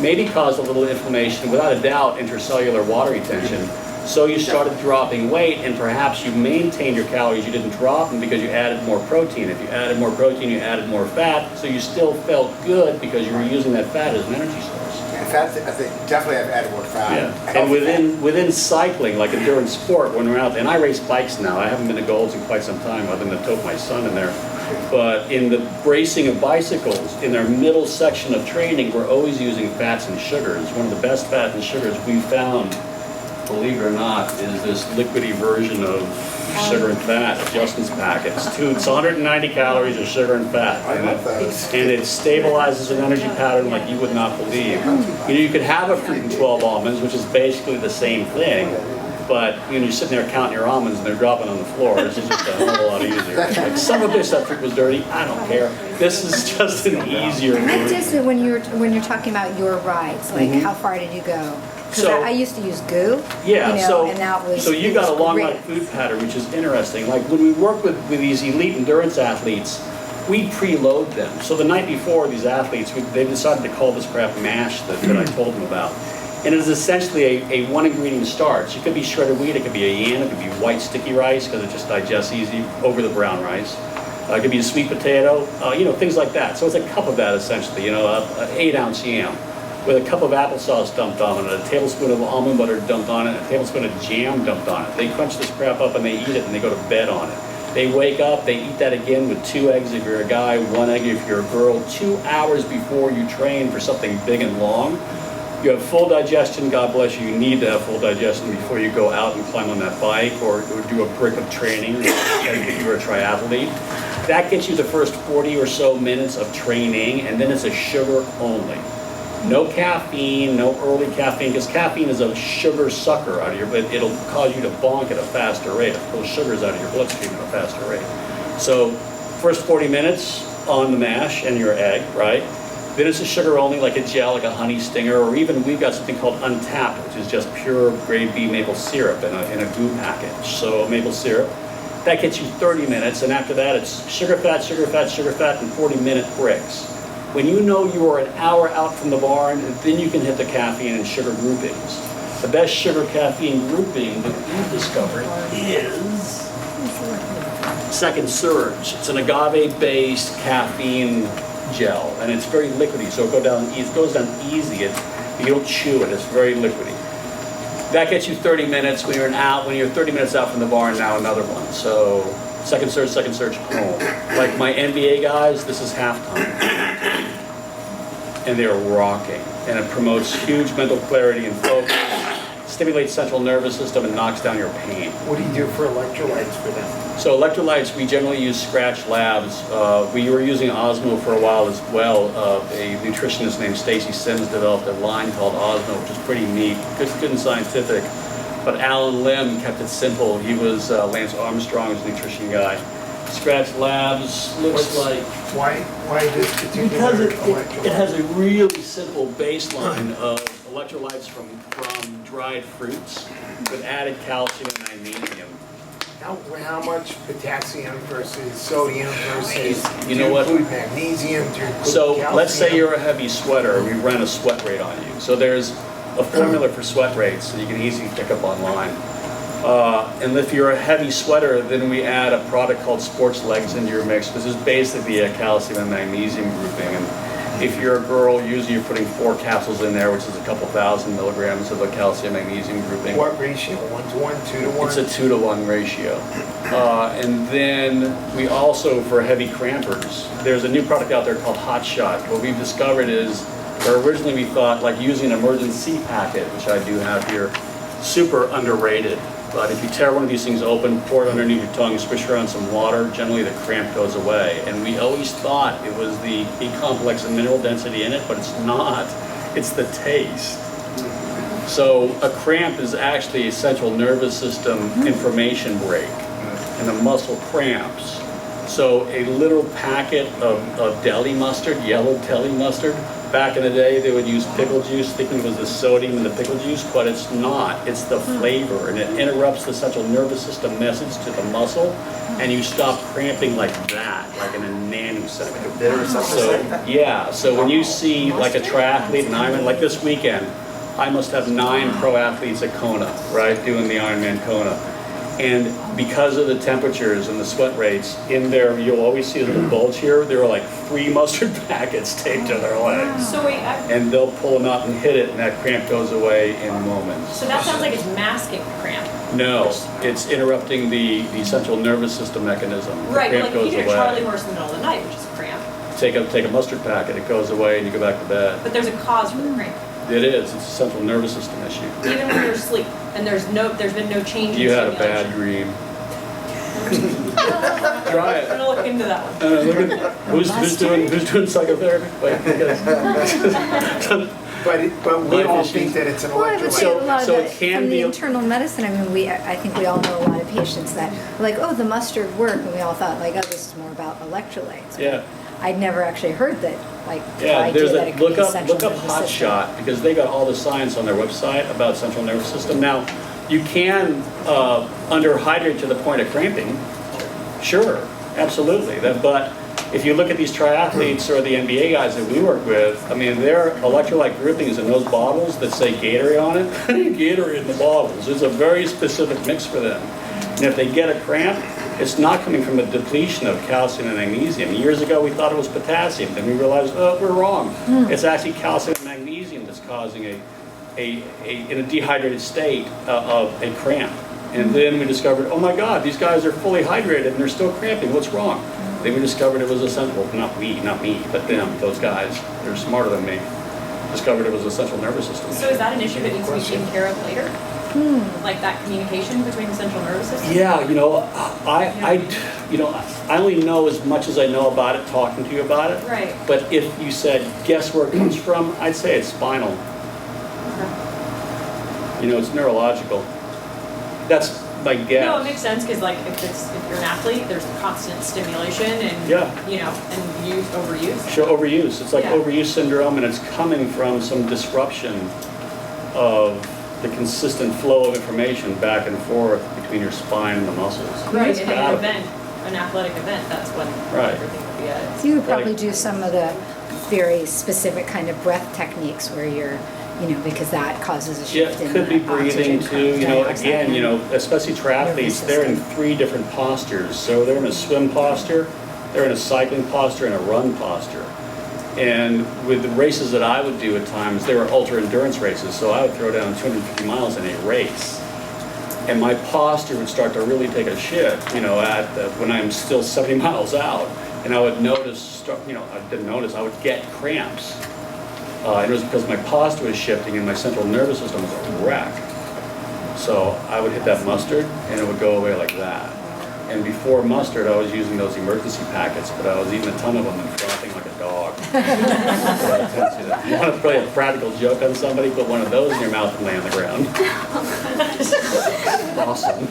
maybe caused a little inflammation, without a doubt, intracellular water retention. So you started dropping weight, and perhaps you maintained your calories, you didn't drop them because you added more protein. If you added more protein, you added more fat, so you still felt good because you were using that fat as an energy source. In fact, I think definitely I've added more fat. Yeah, and within cycling, like endurance sport, when we're out, and I race bikes now, I haven't been to Golds in quite some time, other than to tote my son in there. But in the racing of bicycles, in our middle section of training, we're always using fats and sugars. One of the best fats and sugars we found, believe it or not, is this liquidy version of sugar and fat, Justin's packets. It's 190 calories of sugar and fat. I love those. And it stabilizes an energy pattern like you would not believe. You know, you could have a fruit and 12 almonds, which is basically the same thing, but you know, you're sitting there counting your almonds and they're dropping on the floor. This is just a hell of a lot easier. Like, some of this that fruit was dirty, I don't care. This is just an easier That route. just when you're talking about your rides, like how far did you go? Because So- I used to use goo. Yeah, you know, so and that was, so you it got a was long great. life food pattern, which is interesting. Like when we work with these elite endurance athletes, we preload them. So the night before, these athletes, they decided to call this crap MASH that I told them about. And it is essentially a one ingredient starch. It could be shredded wheat, it could be a yam, it could be white sticky rice because it just digests easy over the brown rice. It could be a sweet potato, you know, things like that. So it's a cup of that essentially, you know, an 8-ounce yam with a cup of applesauce dumped on it, a tablespoon of almond butter dumped on it, a tablespoon of jam dumped on it. They crunch this crap up and they eat it and they go to bed on it. They wake up, they eat that again with 2 eggs if you're a guy, 1 egg if you're a girl, 2 hours before you train for something big and long. You have full digestion, God bless you. You need to have full digestion before you go out and climb on that bike or do a brick of training if you're a triathlete. That gets you the first 40 or so minutes of training, and then it's a sugar only. No caffeine, no early caffeine, because caffeine is a sugar sucker out of your, but it'll cause you to bonk at a faster rate. It'll pull sugars out of your bloodstream at a faster rate. So first 40 minutes on the mash and your egg, right? Then it's a sugar only, like a gel, like a honey stinger, or even we've got something called Untapped, which is just pure grade B maple syrup in a goo package. So maple syrup, that gets you 30 minutes, and after that it's sugar, fat, and 40-minute breaks. When you know you are an hour out from the barn, then you can hit the caffeine and sugar groupings. The best sugar caffeine grouping that we've discovered is Second Surge. It's an agave-based caffeine gel, and it's very liquidy, so it goes down easy. You don't chew it, it's very liquidy. That gets you 30 minutes. When you're 30 minutes out from the barn, now another one. So Second Surge, home. Like my NBA guys, this is halftime. And they're rocking. And it promotes huge mental clarity and focus, stimulates central nervous system and knocks down your pain. What do you do for electrolytes for them? So electrolytes, we generally use Scratch Labs. We were using Osmo for a while as well. A nutritionist named Stacy Sims developed a line called Osmo, which is pretty neat, good and scientific. But Alan Lim kept it simple. He was Lance Armstrong's nutrition guy. Scratch Labs looks like... Why this particular Because electrolyte? it has a really simple baseline of electrolytes from dried fruits with added calcium and magnesium. How much potassium versus sodium versus, You know what? to include magnesium, to include So calcium? let's say you're a heavy sweater, we run a sweat rate on you. So there's a formula for sweat rates that you can easily pick up online. And if you're a heavy sweater, then we add a product called Sports Legs into your mix, which is basically a calcium and magnesium grouping. And if you're a girl, usually you're putting 4 capsules in there, which is a couple thousand milligrams of a calcium magnesium grouping. What ratio, 1-to-1, 2-to-1? It's a 2-to-1 ratio. And then we also, for heavy crampers, there's a new product out there called Hot Shot. What we've discovered is, or originally we thought like using an emergency packet, which I do have here, super underrated. But if you tear one of these things open, pour it underneath your tongue, swish around some water, generally the cramp goes away. And we always thought it was the B-complex and mineral density in it, but it's not. It's the taste. So a cramp is actually a central nervous system inflammation break, and the muscle cramps. So a little packet of deli mustard, yellow deli mustard, back in the day they would use pickle juice thinking it was the sodium in the pickle juice, but it's not. It's the flavor, and it interrupts the central nervous system message to the muscle, and you stop cramping like that, like in a nanosecond. So yeah, so when you see like a triathlete, and Ironman, like this weekend, I must have 9 pro athletes at Kona, right, doing the Ironman Kona. And because of the temperatures and the sweat rates, in there, you'll always see a little bulge here. There are like 3 mustard packets taped to their legs. So wait, And they'll pull them out and hit it, and that cramp goes away in moments. so that sounds like it's masking the cramp. No, it's interrupting the central nervous system mechanism. The Right, but cramp like if goes you hear Charlie away. horse in the middle of the night, which is a cramp, Take a mustard packet, it goes away, and you go back to bed. but there's a cause for the cramp. It is, it's a central nervous system issue. Even when you're asleep, and there's been no change in You had a stimulation. bad dream. Try I'm it. gonna look into that one. Look at, who's doing psychotherapy? Wait, But we Life all issues. think that it's an Well, I would say a electrolyte. lot of so the, it can from be the a- internal medicine, I mean, I think we all know a lot of patients that are like, oh, the mustard work, and we all thought like, oh, this is more about electrolytes. Yeah. I'd never actually heard that, like, the Yeah, idea there's that it a, could look be up central nervous Hot system. Shot, because they got all the science on their website about central nervous system. Now, you can underhydrate to the point of cramping, sure, absolutely. But if you look at these triathletes or the NBA guys that we work with, I mean, their electrolyte groupings in those bottles that say Gatorade on it, Gatorade in the bottles. It's a very specific mix for them. And if they get a cramp, it's not coming from a depletion of calcium and magnesium. Years ago, we thought it was potassium. Then we realized, oh, we're wrong. It's actually calcium and magnesium that's causing in a dehydrated state of a cramp. And then we discovered, oh my God, these guys are fully hydrated and they're still cramping. What's wrong? Then we discovered it was a central, not me, but them, those guys. They're smarter than me. Discovered it was a central nervous system. So is that an issue that needs to be taken care of later? Like that communication between the central nervous system? Yeah, I only know as much as I know about it, talking to you about it. Right. But if you said, guess where it comes from, I'd say it's spinal. It's neurological. That's my guess. No, it makes sense, because like if you're an athlete, there's constant stimulation and, Yeah. and overuse. Show overuse. It's like Yeah. overuse syndrome, and it's coming from some disruption of the consistent flow of information back and forth between your spine and the muscles. Right, It's and in gotta an be. event, an athletic event, that's when Right. everything would be at its. So you would probably Right. do some of the very specific kind of breath techniques where you're, because that causes a Yeah, shift it in could be the breathing oxygen too, dioxide. again, especially triathletes, they're in 3 different postures. So they're in a swim posture, they're in a cycling posture, and a run posture. And with the races that I would do at times, they were ultra endurance races, so I would throw down 250 miles in a race. And my posture would start to really take a shift, when I'm still 70 miles out. And I would notice, I would get cramps. And it was because my posture was shifting and my central nervous system was a wreck. So I would hit that mustard and it would go away like that. And before mustard, I was using those emergency packets, but I was eating a ton of them and frothing like a dog. So you want to play a practical joke on somebody, put one of those in your mouth and lay on the ground. Awesome.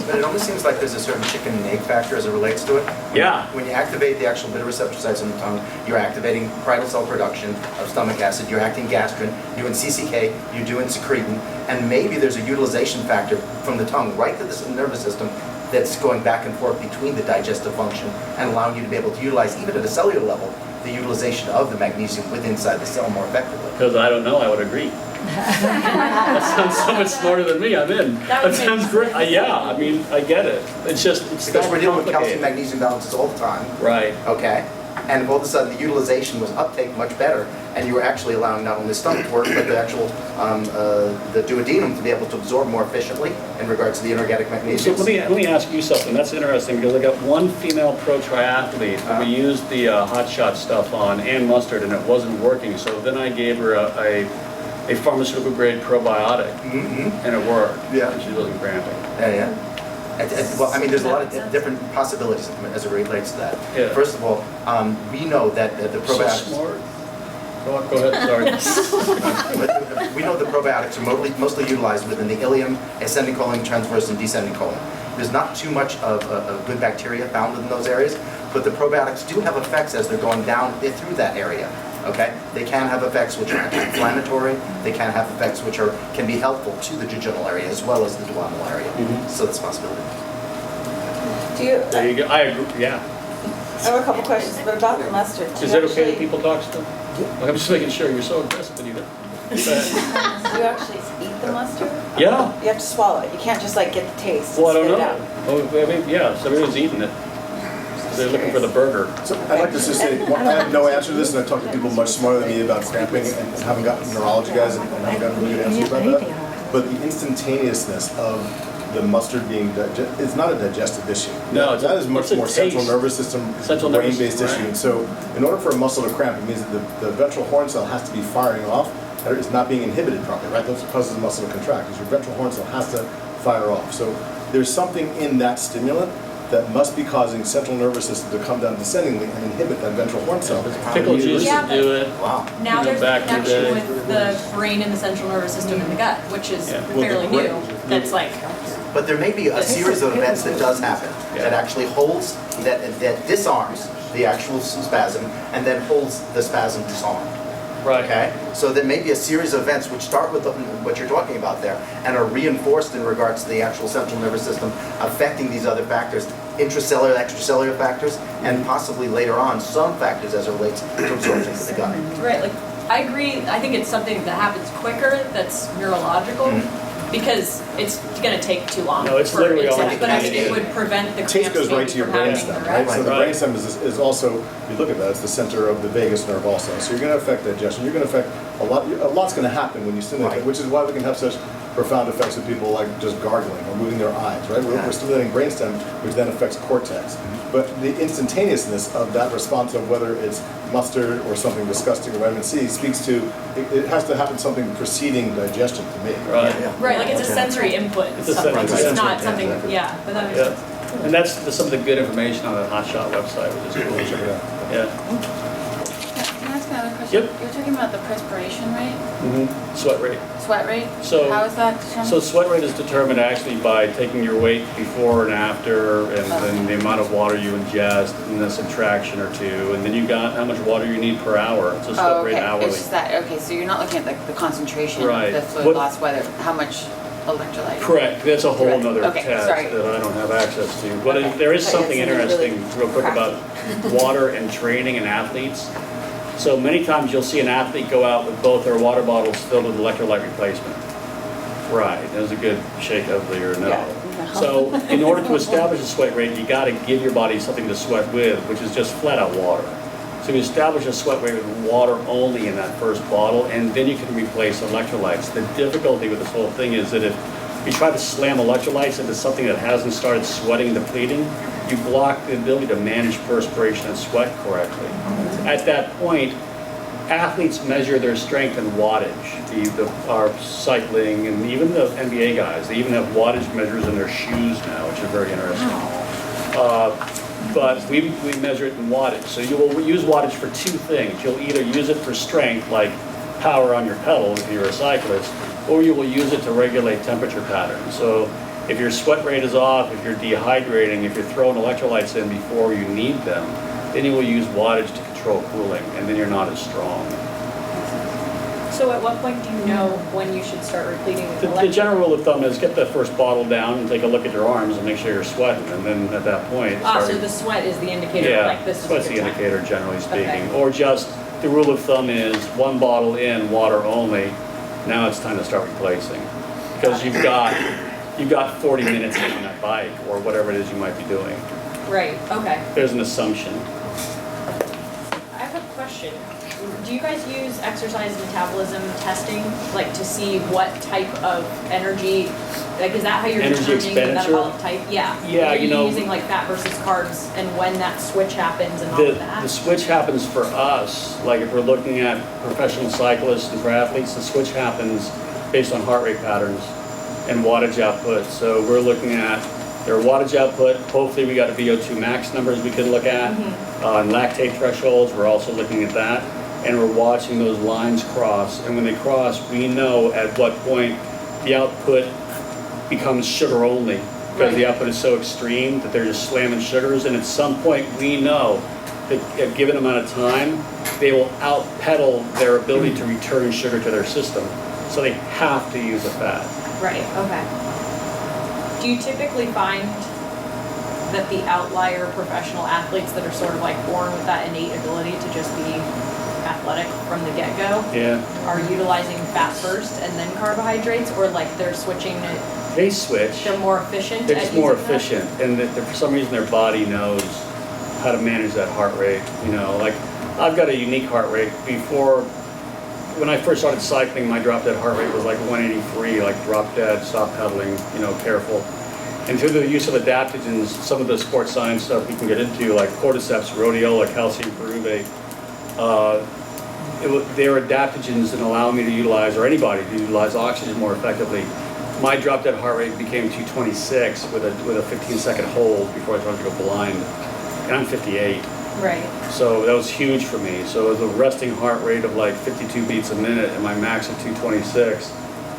But it almost seems like there's a certain chicken and egg factor as it relates to it. Yeah. When you activate the actual bitter receptor sites in the tongue, you're activating parietal cell production of stomach acid, you're acting gastrin, you're doing CCK, you're doing secretin, and maybe there's a utilization factor from the tongue right to the nervous system that's going back and forth between the digestive function and allowing you to be able to utilize, even at a cellular level, the utilization of the magnesium within inside the cell more effectively. Because I don't know, I would agree. That sounds so much smarter than me, I'm in. That sounds great. Yeah, I mean, I get it. It's just, it's Because that we're dealing with complicated. calcium-magnesium balances all the time. Right. Okay? And all of a sudden, the utilization was uptake much better, and you were actually allowing not only the stomach to work, but the actual, the duodenum to be able to absorb more efficiently in regards to the inorganic So magnesium. let me ask you something. That's interesting because I got one female pro triathlete that we used the hot shot stuff on and mustard, and it wasn't working. So then I gave her a pharmaceutical grade probiotic, and it worked. Yeah. And she wasn't cramping. Yeah. Well, I mean, there's a lot of different possibilities as it relates to that. Yeah. First of all, we know that the So probiotics. smart. Go ahead. Sorry. We know the probiotics are mostly utilized within the ileum, ascending colon, transverse, and descending colon. There's not too much of good bacteria found in those areas, but the probiotics do have effects as they're going down through that area. Okay, they can have effects which are inflammatory. They can have effects which can be helpful to the jejunal area as well as the duodenal area. So that's a possibility. Do you, There you go. I agree. Yeah. I have a couple questions, but about the mustard. do Is you it okay that actually- people talk still? I'm just making sure. You're so aggressive, Anita. Do you actually eat the mustard? Yeah. You have to swallow it. You can't just like get the taste. Well, I and don't spit it know. out. Oh, I mean, yeah, somebody's eating it. They're looking for the burger. So I'd like to just say, well, I have no answer to this, and I talk to people much smarter than me about cramping, and haven't gotten neurology guys, and haven't gotten really good answers about that. But the instantaneousness of the mustard being, it's not a digestive issue. No, That is much it's a more central taste. nervous system, Central nervous brain-based system, issue. right. And so in order for a muscle to cramp, it means that the ventral horn cell has to be firing off, or it's not being inhibited properly, right? That's what causes the muscle to contract, is your ventral horn cell has to fire off. So there's something in that stimulant that must be causing central nervous system to come down descendingly and inhibit that ventral horn cell. Pickle juice Yeah, to do it. Wow. Now You know, there's a back in the day. connection with the brain and the central nervous system in the gut, which is Yeah. Well, fairly the new. That's like, But there may be a series of events that does happen that actually holds, that disarms the actual spasm and then holds the spasm disarmed. Right. Okay? So there may be a series of events which start with what you're talking about there and are reinforced in regards to the actual central nervous system affecting these other factors, intracellular, extracellular factors, and possibly later on some factors as it relates to absorption to the gut. right, like, I agree, I think it's something that happens quicker that's neurological, because it's gonna take too long. No, it's for literally it to- all But I think it instantaneous. would prevent the cramps Taste goes right maybe to your from happening, brainstem, right? correct? So the Right. brainstem is also, if you look at that, it's the center of the vagus nerve also. So you're going to affect digestion. You're going to affect a lot's going to happen when you stimulate, Right. which is why we can have such profound effects with people like just gargling or moving their eyes, right? We're stimulating brainstem, which then affects cortex. But the instantaneousness of that response of whether it's mustard or something disgusting or vitamin C speaks to, it has to happen something preceding digestion to me. Right. Right, like it's a sensory input, It's a something, sensory it's not input, something, exactly. yeah, but that makes Yeah. sense. And that's some of the good information on the Hot Shot website, which is cool. Check it out. Yeah. Can I ask another question? Yep. You're talking about the perspiration rate, Sweat rate. sweat rate? So- How is that determined? So sweat rate is determined actually by taking your weight before and after, and then the amount of water you ingest, and then subtraction or two, and then you got how much water you need per hour. It's a sweat Oh, rate okay, hourly. it's just that, okay, so you're not looking at like the concentration, Right. the fluid What- loss, whether, how much electrolyte? Correct, that's a whole Correct. nother Okay, test sorry. that I don't have access to. But Okay. there is I thought something you had something really interesting, real quick, about water and training and athletes. So many times you'll see an athlete go out with both their water bottles filled with electrolyte replacement. Right, that was a good shake of your no. Yeah. So in order to establish a sweat rate, you gotta give your body something to sweat with, which is just flat out water. So you establish a sweat rate with water only in that first bottle, and then you can replace electrolytes. The difficulty with this whole thing is that if you try to slam electrolytes into something that hasn't started sweating and depleting, you block the ability to manage perspiration and sweat correctly. At that point, athletes measure their strength in wattage. Our cycling and even the NBA guys, they even have wattage measures in their shoes now, which is very interesting. But we measure it in wattage. So you will use wattage for two things. You'll either use it for strength, like power on your pedals if you're a cyclist, or you will use it to regulate temperature patterns. So if your sweat rate is off, if you're dehydrating, if you're throwing electrolytes in before you need them, then you will use wattage to control cooling, and then you're not as strong. So at what point do you know when you should start repleting with The general rule of thumb is get the first bottle down and take a look at your arms and make sure you're sweating, and then at that point... so the sweat is the indicator, like this is sweat's the a good time. indicator, generally speaking. Okay. Or just, the rule of thumb is one bottle in, water only, now it's time to start replacing. Because you've got 40 minutes on that bike, or whatever it is you might be doing. Right, okay. There's an assumption. I have a question. Do you guys use exercise metabolism testing, like to see what type of energy, like is that how you're Energy determining the expenditure? metabolic type? Yeah. Yeah, Are you know- using like fat versus carbs and when that switch happens and all The of that? switch happens for us, like if we're looking at professional cyclists and triathletes, the switch happens based on heart rate patterns and wattage output. So we're looking at their wattage output. Hopefully we got a VO2 max numbers we can look at. And lactate thresholds, we're also looking at that. And we're watching those lines cross. And when they cross, we know at what point the output becomes sugar only. Because the output is so extreme that they're just slamming sugars. And at some point we know that at a given amount of time, they will out-pedal their ability to return sugar to their system. So they have to use the fat. Right, okay. Do you typically find that the outlier professional athletes that are sort of like born with that innate ability to just be athletic from the get-go Yeah. are utilizing fat first and then carbohydrates, or like they're switching it, They switch. they're more efficient They're at just more using that? efficient, and that for some reason their body knows how to manage that heart rate. You know, like I've got a unique heart rate. Before, when I first started cycling, my drop dead heart rate was like 183, like drop dead, stop pedaling, you know, careful. And through the use of adaptogens, some of the sports science stuff we can get into, like cordyceps, rhodiola, calcium pyruvate, they're adaptogens that allow me to utilize, or anybody to utilize oxygen more effectively. My drop dead heart rate became 226 with a 15-second hold before I started to go blind, and I'm 58. Right. So that was huge for me. So with a resting heart rate of like 52 beats a minute and my max of 226,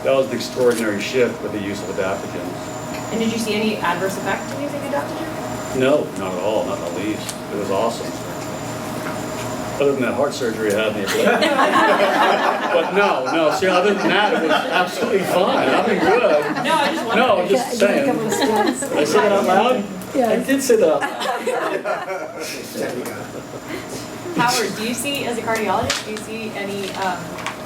that was an extraordinary shift with the use of adaptogens. And did you see any adverse effect in using adaptogen? No, not at all, not in the least. It was awesome. Other than that heart surgery I had in the ability. But no, see, other than that, it was absolutely fine. I've been good. No, I just wondered. No, I'm just saying. Did I say that out loud? Yeah. I did say that out loud. Howard, do you see, as a cardiologist, do you see any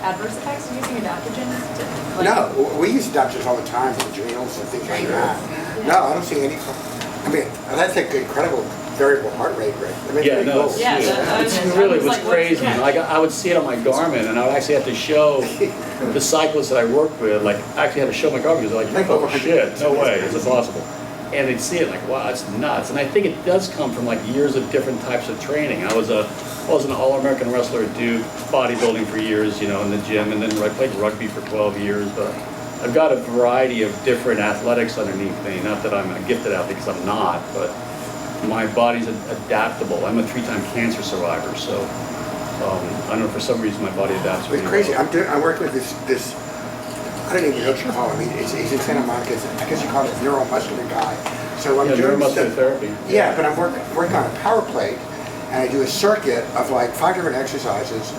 adverse effects of using adaptogens? No, we use adaptogens all the time for adrenals and things like that. No, I don't see any, I mean, that's an incredible variable heart rate. I mean, Yeah, pretty no, cool. it's Yeah, huge. I was- It I really was was like, what's crazy. the catch? Like I would see it on my Garmin, and I would actually have to show the cyclists that I worked with. Like I actually had to show my Garmin because they're like, oh shit, no way, is it possible? And they'd see it like, wow, it's nuts. And I think it does come from like years of different types of training. I was an All-American wrestler at Duke, bodybuilding for years, you know, in the gym, and then I played rugby for 12 years. But I've got a variety of different athletics underneath me. Not that I'm a gifted athlete, because I'm not, but my body's adaptable. I'm a 3-time cancer survivor, so I don't know, for some reason my body adapts. It's really crazy. well. I'm working with this, I don't even know what you call him. He's in Santa Monica. I guess you call it a neuromuscular guy. So I'm Yeah, doing neuromuscular stuff. therapy. Yeah, but I'm working on a power plate, and I do a circuit of like 5 different exercises,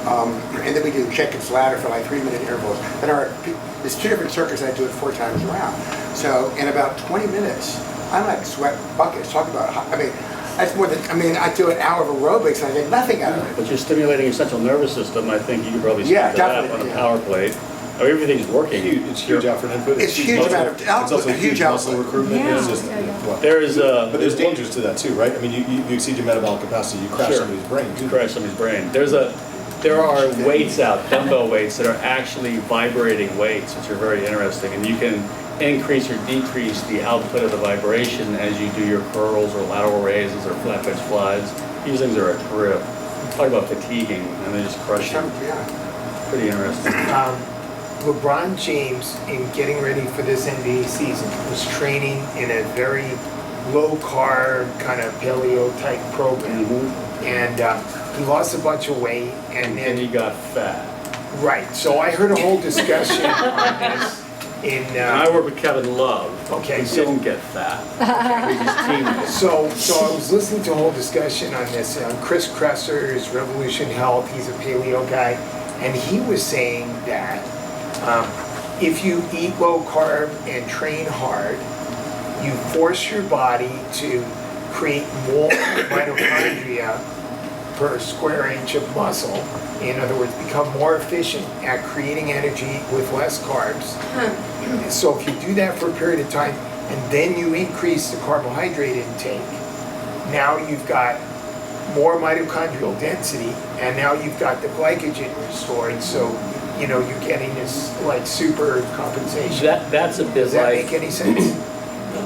and then we do Jenkins ladder for like 3-minute intervals. There's 2 different circuits, and I do it 4 times around. So in about 20 minutes, I'm like sweat buckets. Talk about, I mean, that's more than, I mean, I do an hour of aerobics and I get nothing out of it. But you're stimulating your central nervous system. I think you could probably speak Yeah, to that definitely, on a yeah. power plate. Oh, everything's working. It's huge output input. It's huge muscle- amount of It's output, also a huge muscle output. recruitment. Yeah, It's just, yeah, yeah. well, There is but there's dangers to that too, right? I mean, you exceed your metabolic capacity, you crash Sure. somebody's brain. You crash somebody's brain. There are weights out, dumbbell weights, that are actually vibrating weights, which are very interesting. And you can increase or decrease the output of the vibration as you do your curls or lateral raises or flat bench flies. These things are a trip. talk about fatiguing and then just crushing. Yeah. Pretty interesting. LeBron James, in getting ready for this NBA season, was training in a very low-carb, kind of paleo-type program. And he lost a bunch of weight, and And he then, got fat. right, so I heard a whole discussion on this in, And I work with Kevin Love. Okay, He so- didn't get fat. He's his teammate. so I was listening to a whole discussion on this. Chris Kresser is Revolution Health. He's a paleo guy, and he was saying that if you eat low carb and train hard, you force your body to create more mitochondria per square inch of muscle. In other words, become more efficient at creating energy with less carbs. So if you do that for a period of time, and then you increase the carbohydrate intake, now you've got more mitochondrial density, and now you've got the glycogen restored, so, you know, you're getting this, like, super compensation. That's a bit Does that like make any sense?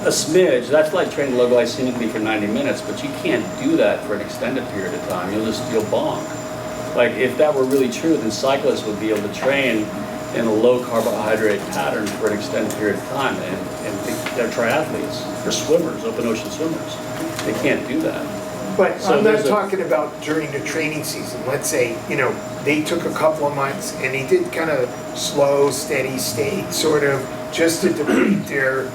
a smidge. That's like training low glycemically for 90 minutes, but you can't do that for an extended period of time. You'll bonk. Like, if that were really true, then cyclists would be able to train in a low carbohydrate pattern for an extended period of time, and they're triathletes, they're swimmers, open ocean swimmers. They can't do that. But So I'm not there's a- talking about during the training season. Let's say, you know, they took a couple of months and they did kind of slow, steady state, sort of, just to deplete their Yeah,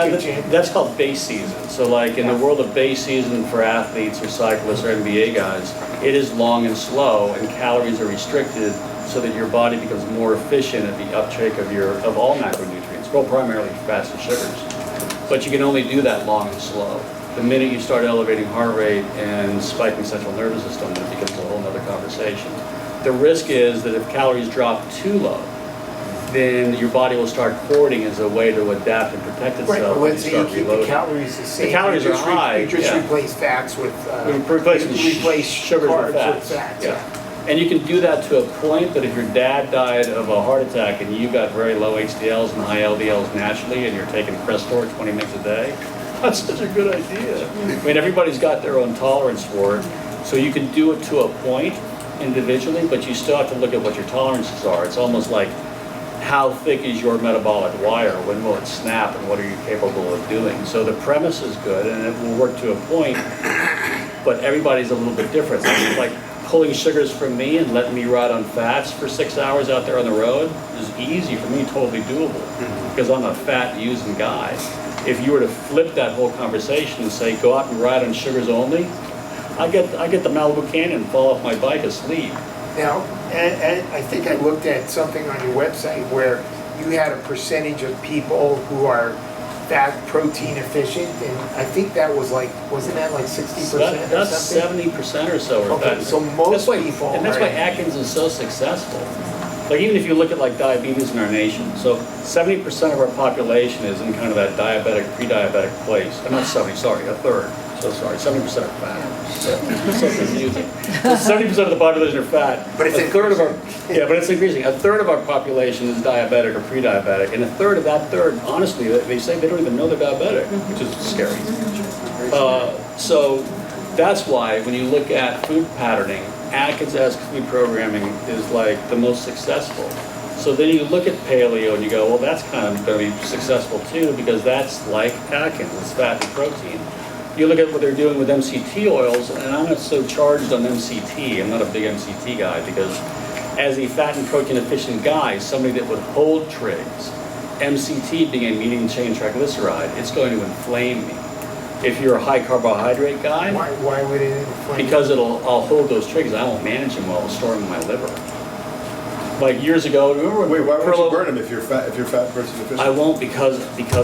glycogen. that's called base season. So like in the world of base season for athletes or cyclists or NBA guys, it is long and slow, and calories are restricted so that your body becomes more efficient at the uptake of all macronutrients, well, primarily fats and sugars. But you can only do that long and slow. The minute you start elevating heart rate and spiking central nervous system, it becomes a whole other conversation. The risk is that if calories drop too low, then your body will start hoarding as a way to adapt and protect Right, itself. but when let's you say you start keep the reloading. calories the same. calories You are just high, You just yeah. replace fats with, Replacing you replace sugars carbs with fats. yeah. And you can do that to a point, but if your dad died of a heart attack and you got very low HDLs and high LDLs naturally, and you're taking Crestor 20 mg a day, that's such a good idea. I mean, everybody's got their own tolerance for it, so you can do it to a point individually, but you still have to look at what your tolerances are. It's almost like, how thick is your metabolic wire? When will it snap, and what are you capable of doing? So the premise is good, and it will work to a point, but everybody's a little bit different. It's like pulling sugars from me and letting me ride on fats for 6 hours out there on the road is easy for me, totally doable, because I'm a fat using guy. If you were to flip that whole conversation and say, go out and ride on sugars only, I get the Malibu Canyon and fall off my bike asleep. Now, and I think I looked at something on your website where you had a percentage of people who are fat protein efficient, and I think that was like, wasn't that like 60% So or that's something? 70% or so. Okay, so most that's why, people and that's are- why Atkins is so successful. Like even if you look at like diabetes in our nation, so 70% of our population is in kind of that diabetic, pre-diabetic place. I'm not 70, sorry, a third. So sorry, 70% are fat. So confusing. So 70% of the population are fat. But it's a third of our, yeah, but it's increasing. A third of our population is diabetic or pre-diabetic, and a third of that third, honestly, they say they don't even know they're diabetic, which is scary. So that's why when you look at food patterning, Atkins-esque food programming is like the most successful. So then you look at paleo and you go, well, that's kind of going to be successful too, because that's like Atkins, it's fat and protein. You look at what they're doing with MCT oils, and I'm not so charged on MCT. I'm not a big MCT guy, because as a fat and protein efficient guy, somebody that would hold trigs, MCT being a medium chain triglyceride, it's going to inflame me. If you're a high carbohydrate guy, Why would it inflame? because I'll hold those trigs, I won't manage them well, I'll store them in my liver. Like years ago, remember when Wait, why won't you Perlo- burn them if you're fat protein efficient? I won't, because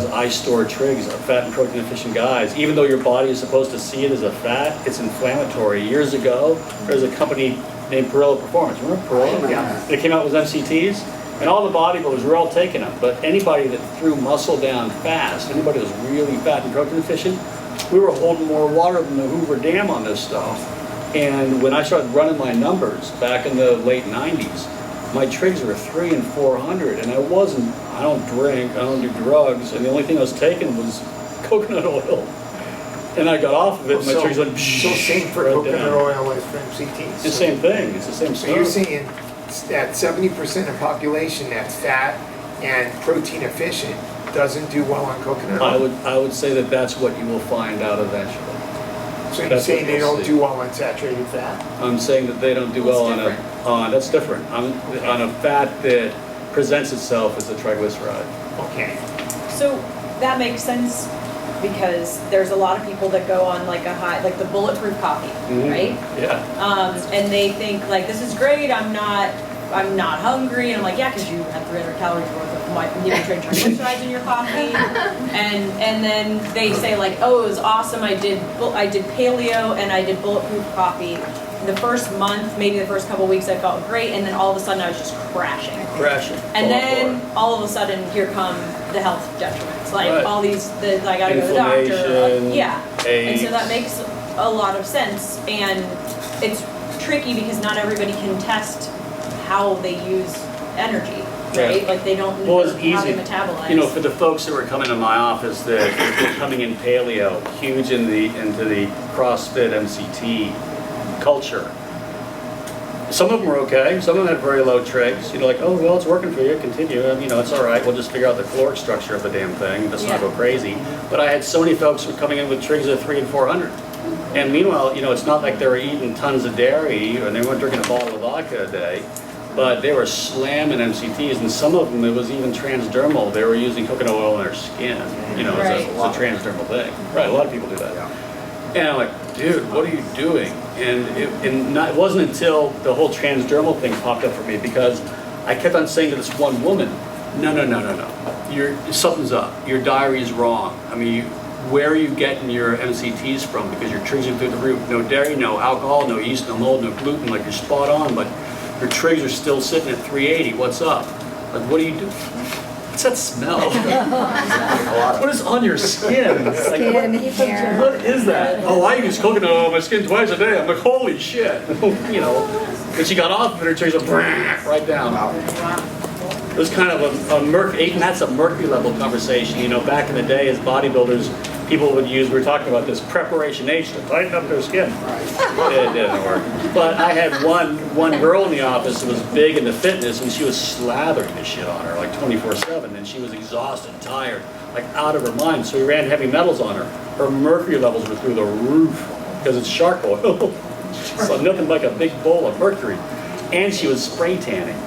I store trigs, fat and protein efficient guys. Even though your body is supposed to see it as a fat, it's inflammatory. Years ago, there was a company named Perillo Performance. Remember Perillo? Yeah. They came out with MCTs, and all the bodybuilders were all taking them. But anybody that threw muscle down fast, anybody that was really fat and protein efficient, we were holding more water than the Hoover Dam on this stuff. And when I started running my numbers back in the late 90s, my trigs were 300 and 400, and I don't drink, I don't do drugs, and the only thing I was taking was coconut oil. And I got off of it, and my triglycerides went So same for right coconut down. oil as for MCTs. It's the same thing, it's the same So you're stuff. saying that 70% of population that's fat and protein efficient doesn't do well on coconut oil? I would say that that's what you will find out eventually. So you're that's saying what they you'll don't see. do well on saturated fat? I'm saying that they don't do Well, well it's that's different. On a fat that presents itself as a triglyceride. Okay. So that makes sense because there's a lot of people that go on like a high, like the bulletproof coffee, Mhm. right? Yeah. And they think like, this is great, I'm not hungry. And I'm like, yeah, because you had 300 calories worth of triglycerides in your coffee. And then they say like, oh, it was awesome. I did paleo and I did bulletproof coffee. The first month, maybe the first couple weeks, I felt great, and then all of a sudden I was just crashing. Crashing. And Fall then apart. all of a sudden, here come the health detriments, like Right. all these. I gotta go to the doctor. Inflammation, Yeah, and so aches. that makes a lot of sense, and it's tricky because not everybody can test how they use energy, right? Yeah. Like they don't Well, know it's how they easy. metabolize. You know, for the folks that were coming to my office that were coming in paleo, huge into the CrossFit MCT culture. Some of them were okay. Some of them had very low trigs. You know, like, oh, well, it's working for you. Continue. You know, it's all right. We'll just figure out the caloric structure of the damn thing. Let's not Yeah. go crazy. But I had so many folks who were coming in with trigs of 300 and 400. And meanwhile, you know, it's not like they were eating tons of dairy or they weren't drinking a bottle of vodka a day. But they were slamming MCTs, and some of them, it was even transdermal. They were using coconut oil in their skin. You know, Right. it's a transdermal thing. Right, a lot of people do that. And I'm like, dude, what are you doing? And it wasn't until the whole transdermal thing popped up for me because I kept on saying to this one woman, no. Something's up. Your diary is wrong. I mean, where are you getting your MCTs from? Because your trigs are through the roof. No dairy, no alcohol, no yeast, no mold, no gluten. Like, you're spot on, but your trigs are still sitting at 380. What's up? Like, what do you do? What's that smell? What is on your skin? Like, Skin, hair. what is that? Oh, I use coconut oil on my skin twice a day. I'm like, holy shit. You know, when she got off of it, her trigs went right down. It was kind of a mercury, and that's a mercury level conversation. You know, back in the day as bodybuilders, people would use, we were talking about this, preparation H to tighten up their skin. It didn't work. But I had one girl in the office who was big into fitness, and she was slathering this shit on her like 24/7, and she was exhausted, tired, like out of her mind. So we ran heavy metals on her. Her mercury levels were through the roof because it's shark oil. So nothing like a big bowl of mercury. And she was spray tanning.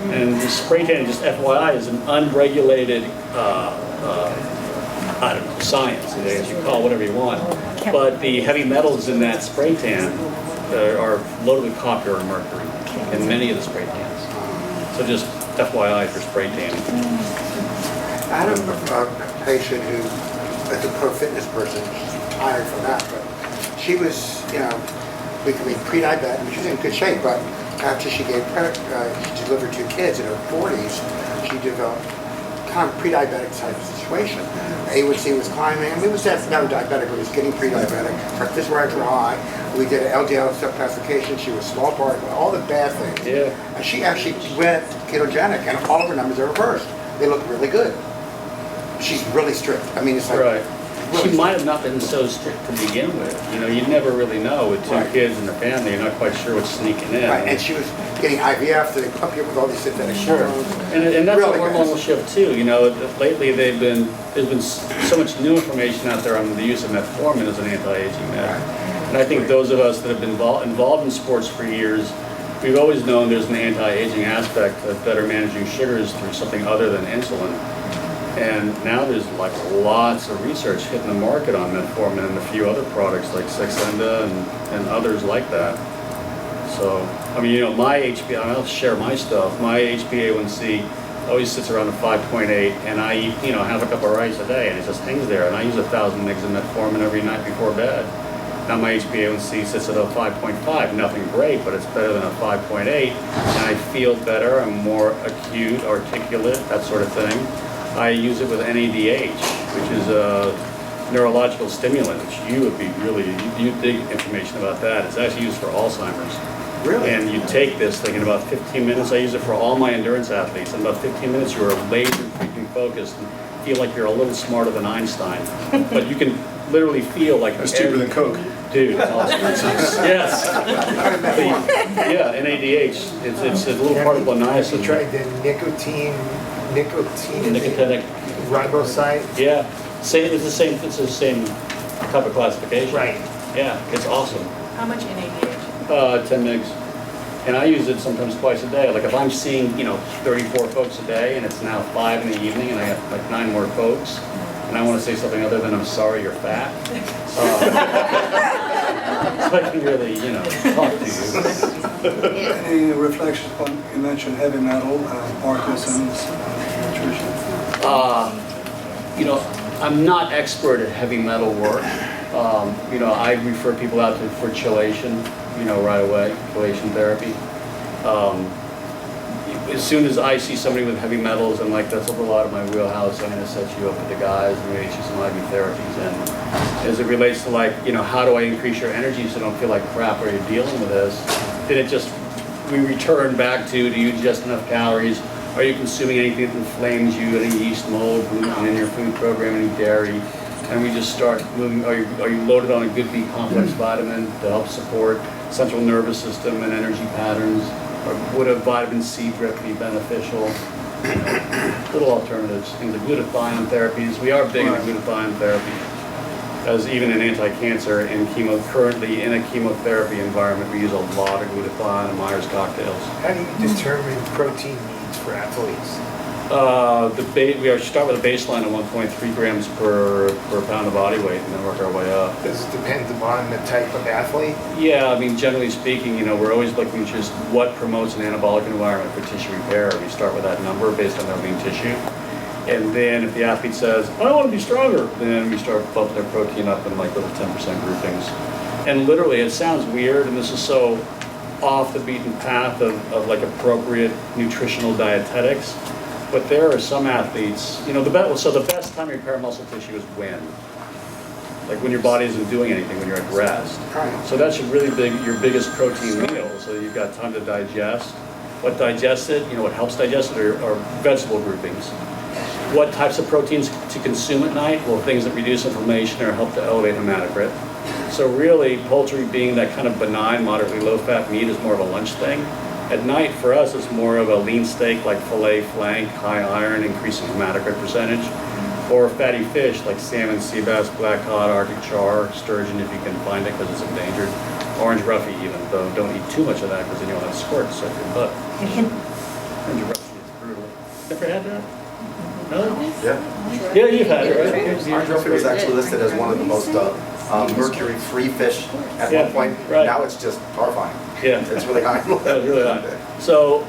And spray tanning, just FYI, is an unregulated, I don't know, science, as you call it, whatever you want. But the heavy metals in that spray tan are loaded with copper and mercury in many of the spray tans. So just FYI for spray tanning. I had a patient who, as a pro fitness person, she's tired from that, but she was, you know, we could be pre-diabetic, she was in good shape, but after she gave birth, she delivered 2 kids in her 40s, she developed kind of pre-diabetic type of situation. A1C was climbing, I mean, it was never diabetic, but it was getting pre-diabetic. Triglycerides were high. We did an LDL subclassification. She was small particle, all the bad things. Yeah. And she actually went ketogenic, and all of her numbers are reversed. They look really good. She's really strict. I mean, it's like Right. really She might have not been so strict to begin with. You know, you never really know with 2 Right. kids in the family. You're not quite sure what's sneaking in. Right, and she was getting IVF, so they pump you up with all these synthetic Sure, hormones. and that's Really a good. hormonal shift too. You know, lately there's been so much new information out there on the use of metformin as an anti-aging med. And I think those of us that have been involved in sports for years, we've always known there's an anti-aging aspect of better managing sugars through something other than insulin. And now there's like lots of research hitting the market on metformin and a few other products like Saxenda and others like that. So, I mean, you know, my I'll share my stuff. My HbA1c always sits around a 5.8, and I eat, you know, half a cup of rice a day, and it just hangs there. And I use 1,000 mg of metformin every night before bed. Now my HbA1c sits at a 5.5. Nothing great, but it's better than a 5.8. And I feel better. I'm more acute, articulate, that sort of thing. I use it with NADH, which is a neurological stimulant, which you would be really, you dig information about that. It's actually used for Alzheimer's. Really? And you take this thing in about 15 minutes. I use it for all my endurance athletes. In about 15 minutes, you are laser freaking focused and feel like you're a little smarter than Einstein. But you can literally feel like It's cheaper than Coke. Dude, it's awesome. Yes. Yeah, NADH. It's a little particle of Have you niacin. tried the nicotine Nicotinic. riboside? Yeah. Same. It's the same. It's the same type of classification. Right. Yeah. It's awesome. How much NADH? 10 mgs. And I use it sometimes twice a day. Like if I'm seeing, 34 folks a day and it's now 5 in the evening and I have like 9 more folks and I want to say something other than I'm sorry you're fat. So I can really, talk to you. Any reflections on, you mentioned heavy metal, Parkinson's, nutrition? I'm not expert at heavy metal work. I refer people out for chelation, right away, chelation therapy. As soon as I see somebody with heavy metals, and like that's a lot of my wheelhouse, I'm gonna set you up with the guys and maybe issue some IV therapies. And as it relates to how do I increase your energy so you don't feel like crap while you're dealing with this, then we return back to, do you ingest enough calories? Are you consuming anything that inflames you, any yeast, mold, gluten in your food program, any dairy? And we just start moving, are you loaded on a good B complex vitamin to help support central nervous system and energy patterns? Or would a vitamin C drip be beneficial? Little alternatives, things like glutathione therapies. We are big into glutathione therapy, as even in anti-cancer and currently in a chemotherapy environment, we use a lot of glutathione and Myers cocktails. How do you determine protein needs for athletes? We start with a baseline of 1.3 grams per pound of body weight and then work our way up. Does it depend on the type of athlete? Yeah, generally speaking, we're always looking at just what promotes an anabolic environment for tissue repair. We start with that number based on their lean tissue. And then if the athlete says, I want to be stronger, then we start bumping their protein up in like little 10% groupings. And literally, it sounds weird, and this is so off the beaten path of like appropriate nutritional dietetics. But there are some athletes, the best time to repair muscle tissue is when? Like when your body isn't doing anything, when you're at rest. So that's really your biggest protein meal, so you've got time to digest. What digests it, what helps digest it are vegetable groupings. What types of proteins to consume at night? Well, things that reduce inflammation or help to elevate hematocrit. So really, poultry being that kind of benign, moderately low-fat meat is more of a lunch thing. At night, for us, it's more of a lean steak like filet, flank, high iron, increasing hematocrit percentage, or fatty fish like salmon, sea bass, black cod, Arctic char, sturgeon if you can find it because it's endangered, orange roughy even, though don't eat too much of that because then you'll have squirts up your butt. Orange roughy is brutal. Never had that? No? Yeah. Yeah, you've had it, right? Orange roughy was actually listed as one of the most mercury-free fish at one point. Right. Now it's just horrifying. Yeah. It's really high. That was really hot. So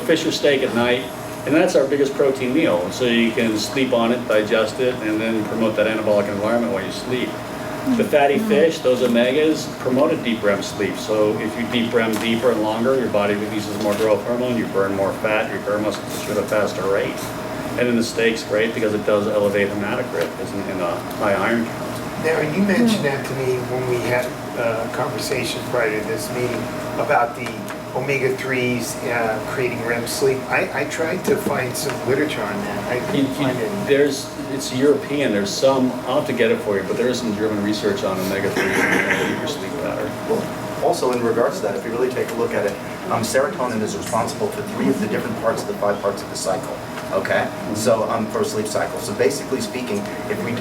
fish or steak at night, and that's our biggest protein meal. So you can sleep on it, digest it, and then promote that anabolic environment while you sleep. The fatty fish, those omegas, promote a deep REM sleep. So if you deep REM deeper and longer, your body releases more growth hormone, you burn more fat, you repair muscle tissue at a faster rate. And then the steak's great because it does elevate hematocrit in a high iron count. Now, you mentioned that to me when we had a conversation prior to this meeting about the omega-3s creating REM sleep. I tried to find some literature on that. I couldn't find any. It's European. There's some, I'll have to get it for you, but there is some German research on omega-3 and deeper sleep pattern. Also, in regards to that, if you really take a look at it, serotonin is responsible for 3 of the different parts of the 5 parts of the cycle. Okay, so for a sleep cycle. So basically speaking, if we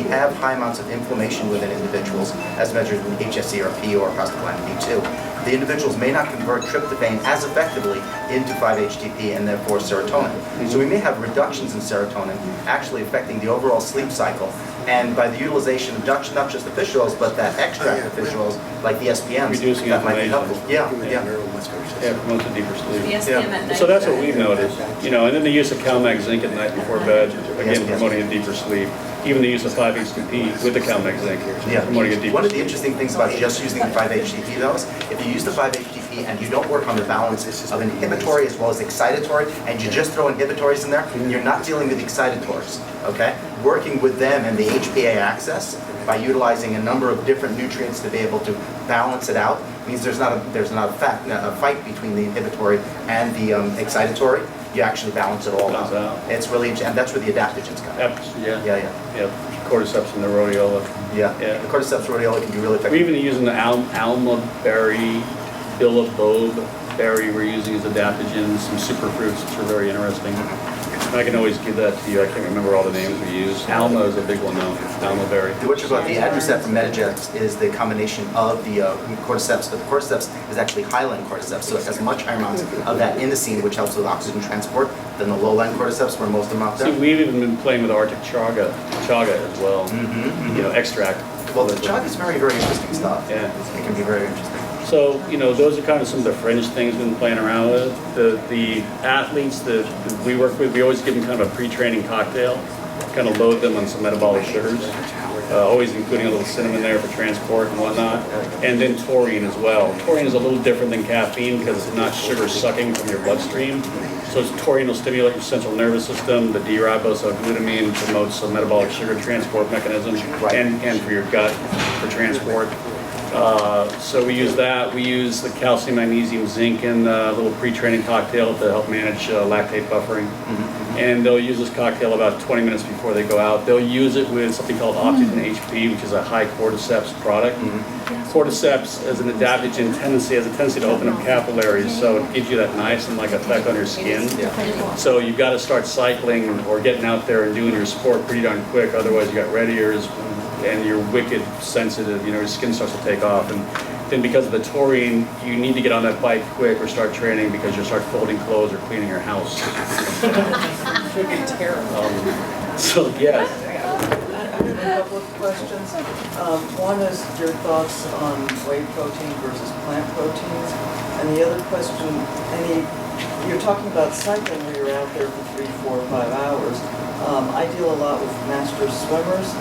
have high amounts of inflammation within individuals, as measured in hsCRP or prostaglandin B2, the individuals may not convert tryptophan as effectively into 5-HTP and therefore serotonin. So we may have reductions in serotonin actually affecting the overall sleep cycle. And by the utilization of not just the fish oils, but that extract of fish oils, like the SPMs, reducing that might be helpful. Yeah, promotes a deeper sleep. The SPM at night. So that's what we've noticed, and then the use of CalMag zinc at night before bed, again promoting a deeper sleep. Even the use of 5-HTP with the CalMag zinc, promoting a deeper sleep. One of the interesting things about just using the 5-HTP though is if you use the 5-HTP and you don't work on the balance of inhibitory as well as excitatory, and you just throw inhibitories in there, you're not dealing with excitatories, okay? Working with them and the HPA axis by utilizing a number of different nutrients to be able to balance it out means there's not a fight between the inhibitory and the excitatory, you actually balance it all Balance out. out. It's really interesting, and that's where the adaptogens come in. Yeah. Yeah. Cordyceps and the rhodiola. Yeah. Yeah. The cordyceps rhodiola can be really effective. We're even using the alma berry, bilobob berry we're using as adaptogens, some superfruits which are very interesting. I can always give that to you. I can't remember all the names we use. Alma is a big one though, alma berry. What you got, the Adrecept from Metagex is the combination of the cordyceps, but the cordyceps is actually highland cordyceps, so it has much higher amounts of that inosine, which helps with oxygen transport than the lowland cordyceps, where most of them are out See, there. we've even been playing with Arctic chaga as well. You know, extract. Well, the chaga is very, very interesting stuff. Yeah. It can be very interesting. So, you know, those are kind of some of the fringe things we've been playing around with. The athletes that we work with, we always give them kind of a pre-training cocktail, kind of load them on some metabolic sugars, always including a little cinnamon there for transport and whatnot, and then taurine as well. Taurine is a little different than caffeine because it's not sugar sucking from your bloodstream. So taurine will stimulate your central nervous system. The D-ribosylglutamine promotes some metabolic sugar transport mechanism, and for your gut for transport. So we use that. We use the calcium, magnesium, zinc in a little pre-training cocktail to help manage lactate buffering. And they'll use this cocktail about 20 minutes before they go out. They'll use it with something called Optigen HP, which is a high cordyceps product. Cordyceps as an adaptogen has a tendency to open up capillaries, so it gives you that nice and like effect on your skin. So you've got to start cycling or getting out there and doing your sport pretty darn quick, otherwise you got red ears and you're wicked sensitive, you know, your skin starts to take off. And then because of the taurine, you need to get on that bike quick or start training because you'll start folding clothes or cleaning your house. Should be terrible. So, yes. I have a couple of questions. One is your thoughts on whey protein versus plant proteins. And the other question, you're talking about cycling where you're out there for 3, 4, 5 hours. I deal a lot with master swimmers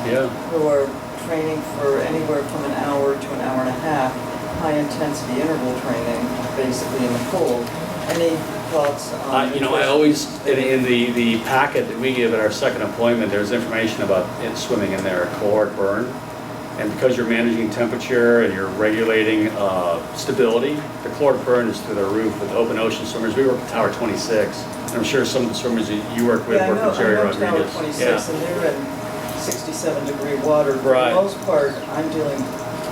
who are training for anywhere from an hour to an hour and a half, high intensity interval training, basically in the pool. Any thoughts on You know, I always, in the packet that we give at our second appointment, there's information about swimming in there, caloric burn. And because you're managing temperature and you're regulating stability, the caloric burn is through the roof with open ocean swimmers. We work with Tower 26. And I'm sure some of the swimmers that you work with work with Jerry Rodriguez. I know Tower 26 and they're in 67-degree water. But Right. for the most part,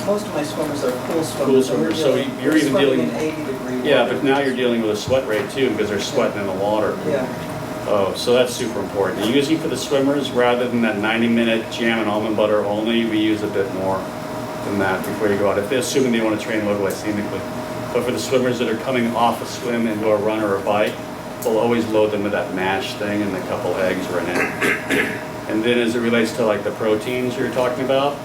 most of my swimmers are pool swimmers. Pool swimmers, so you're even dealing in 80-degree water. Yeah, but now you're dealing with a sweat rate too because they're sweating in the water. Yeah. Oh, so that's super important. Usually for the swimmers, rather than that 90-minute jam and almond butter only, we use a bit more than that before you go out, if they're assuming they want to train low glycemically. But for the swimmers that are coming off a swim into a run or a bike, we'll always load them with that mash thing and a couple eggs or an egg. And then as it relates to like the proteins you're talking about,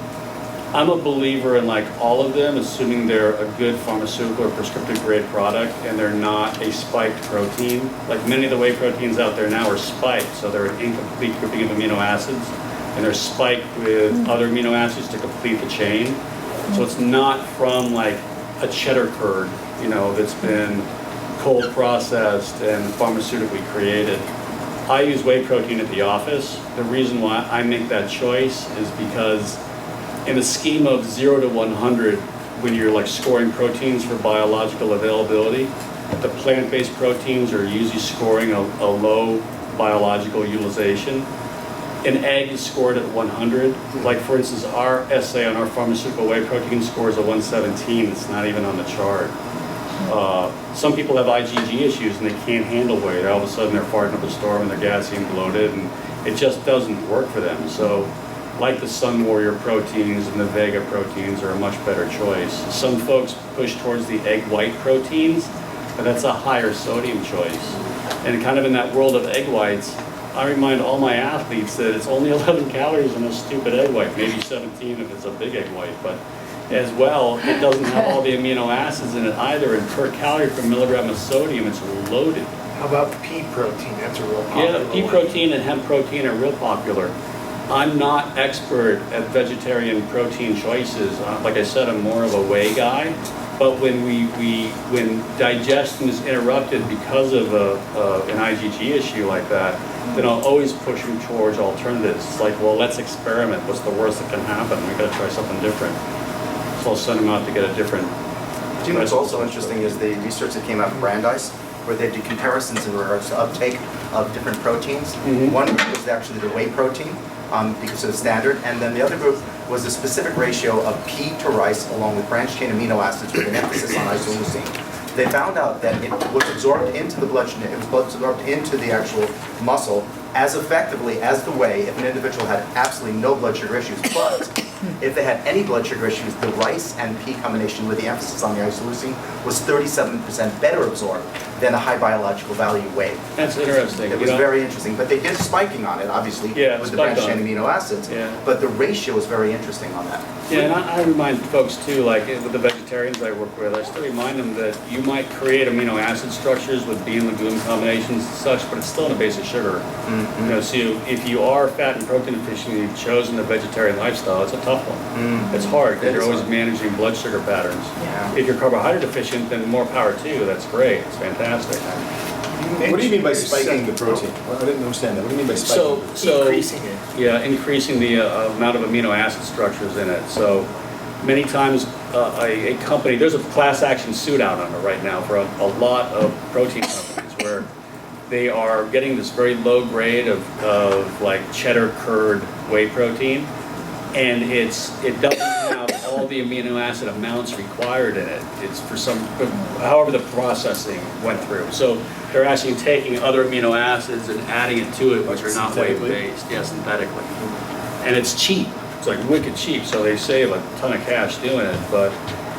I'm a believer in like all of them, assuming they're a good pharmaceutical or prescriptive grade product and they're not a spiked protein. Like many of the whey proteins out there now are spiked, so they're an incomplete grouping of amino acids and they're spiked with other amino acids to complete the chain. So it's not from like a cheddar curd, you know, that's been cold processed and pharmaceutically created. I use whey protein at the office. The reason why I make that choice is because in the scheme of 0 to 100, when you're like scoring proteins for biological availability, the plant-based proteins are usually scoring a low biological utilization. An egg is scored at 100. Like for instance, our essay on our pharmaceutical whey protein scores a 117. It's not even on the chart. Some people have IgG issues and they can't handle whey. All of a sudden they're farting up a storm and they're gassy and bloated and it just doesn't work for them. So like the Sun Warrior proteins and the Vega proteins are a much better choice. Some folks push towards the egg white proteins, but that's a higher sodium choice. And kind of in that world of egg whites, I remind all my athletes that it's only 11 calories in a stupid egg white, maybe 17 if it's a big egg white, but as well, it doesn't have all the amino acids in it either, and per calorie per milligram of sodium, it's loaded. How about pea protein? That's a real popular Yeah, pea one. protein and hemp protein are real popular. I'm not expert at vegetarian protein choices. Like I said, I'm more of a whey guy. But when when digestion is interrupted because of an IgG issue like that, then I'll always push them towards alternatives. It's like, well, let's experiment. What's the worst that can happen? We got to try something different. So I'll send them out to get a different. Do you know what's also interesting is the research that came out from Brandeis, where they did comparisons in regards to uptake of different proteins. One group was actually the whey protein, because of the standard, and then the other group was the specific ratio of P to rice along with branched chain amino acids with an emphasis on isoleucine. They found out that it was absorbed into the bloodstream, it was absorbed into the actual muscle as effectively as the whey if an individual had absolutely no blood sugar issues. But if they had any blood sugar issues, the rice and P combination with the emphasis on the isoleucine was 37% better absorbed than a high biological value whey. That's interesting. It was very interesting, but they did spiking on it, obviously, with the branched chain amino acids. Yeah. But the ratio is very interesting on that. Yeah, and I remind folks too, like with the vegetarians I work with, I still remind them that you might create amino acid structures with bean legume combinations and such, but it's still in a base of sugar. You know, so if you are fat and protein deficient, you've chosen the vegetarian lifestyle, it's a tough one. It's hard because you're always managing blood sugar patterns. Yeah. If you're carbohydrate deficient, then more power to you. That's great. It's fantastic. What do you mean by spiking the protein? I didn't understand that. What do you mean by spiking? So Increasing it. Yeah, increasing the amount of amino acid structures in it. So many times a company, there's a class action suit out on it right now for a lot of protein companies where they are getting this very low grade of like cheddar curd whey protein, and it doesn't have all the amino acid amounts required in it. It's for however the processing went through. So they're actually taking other amino acids and adding it to it, which are not whey-based, synthetically. And it's cheap. It's like wicked cheap, so they save a ton of cash doing it, but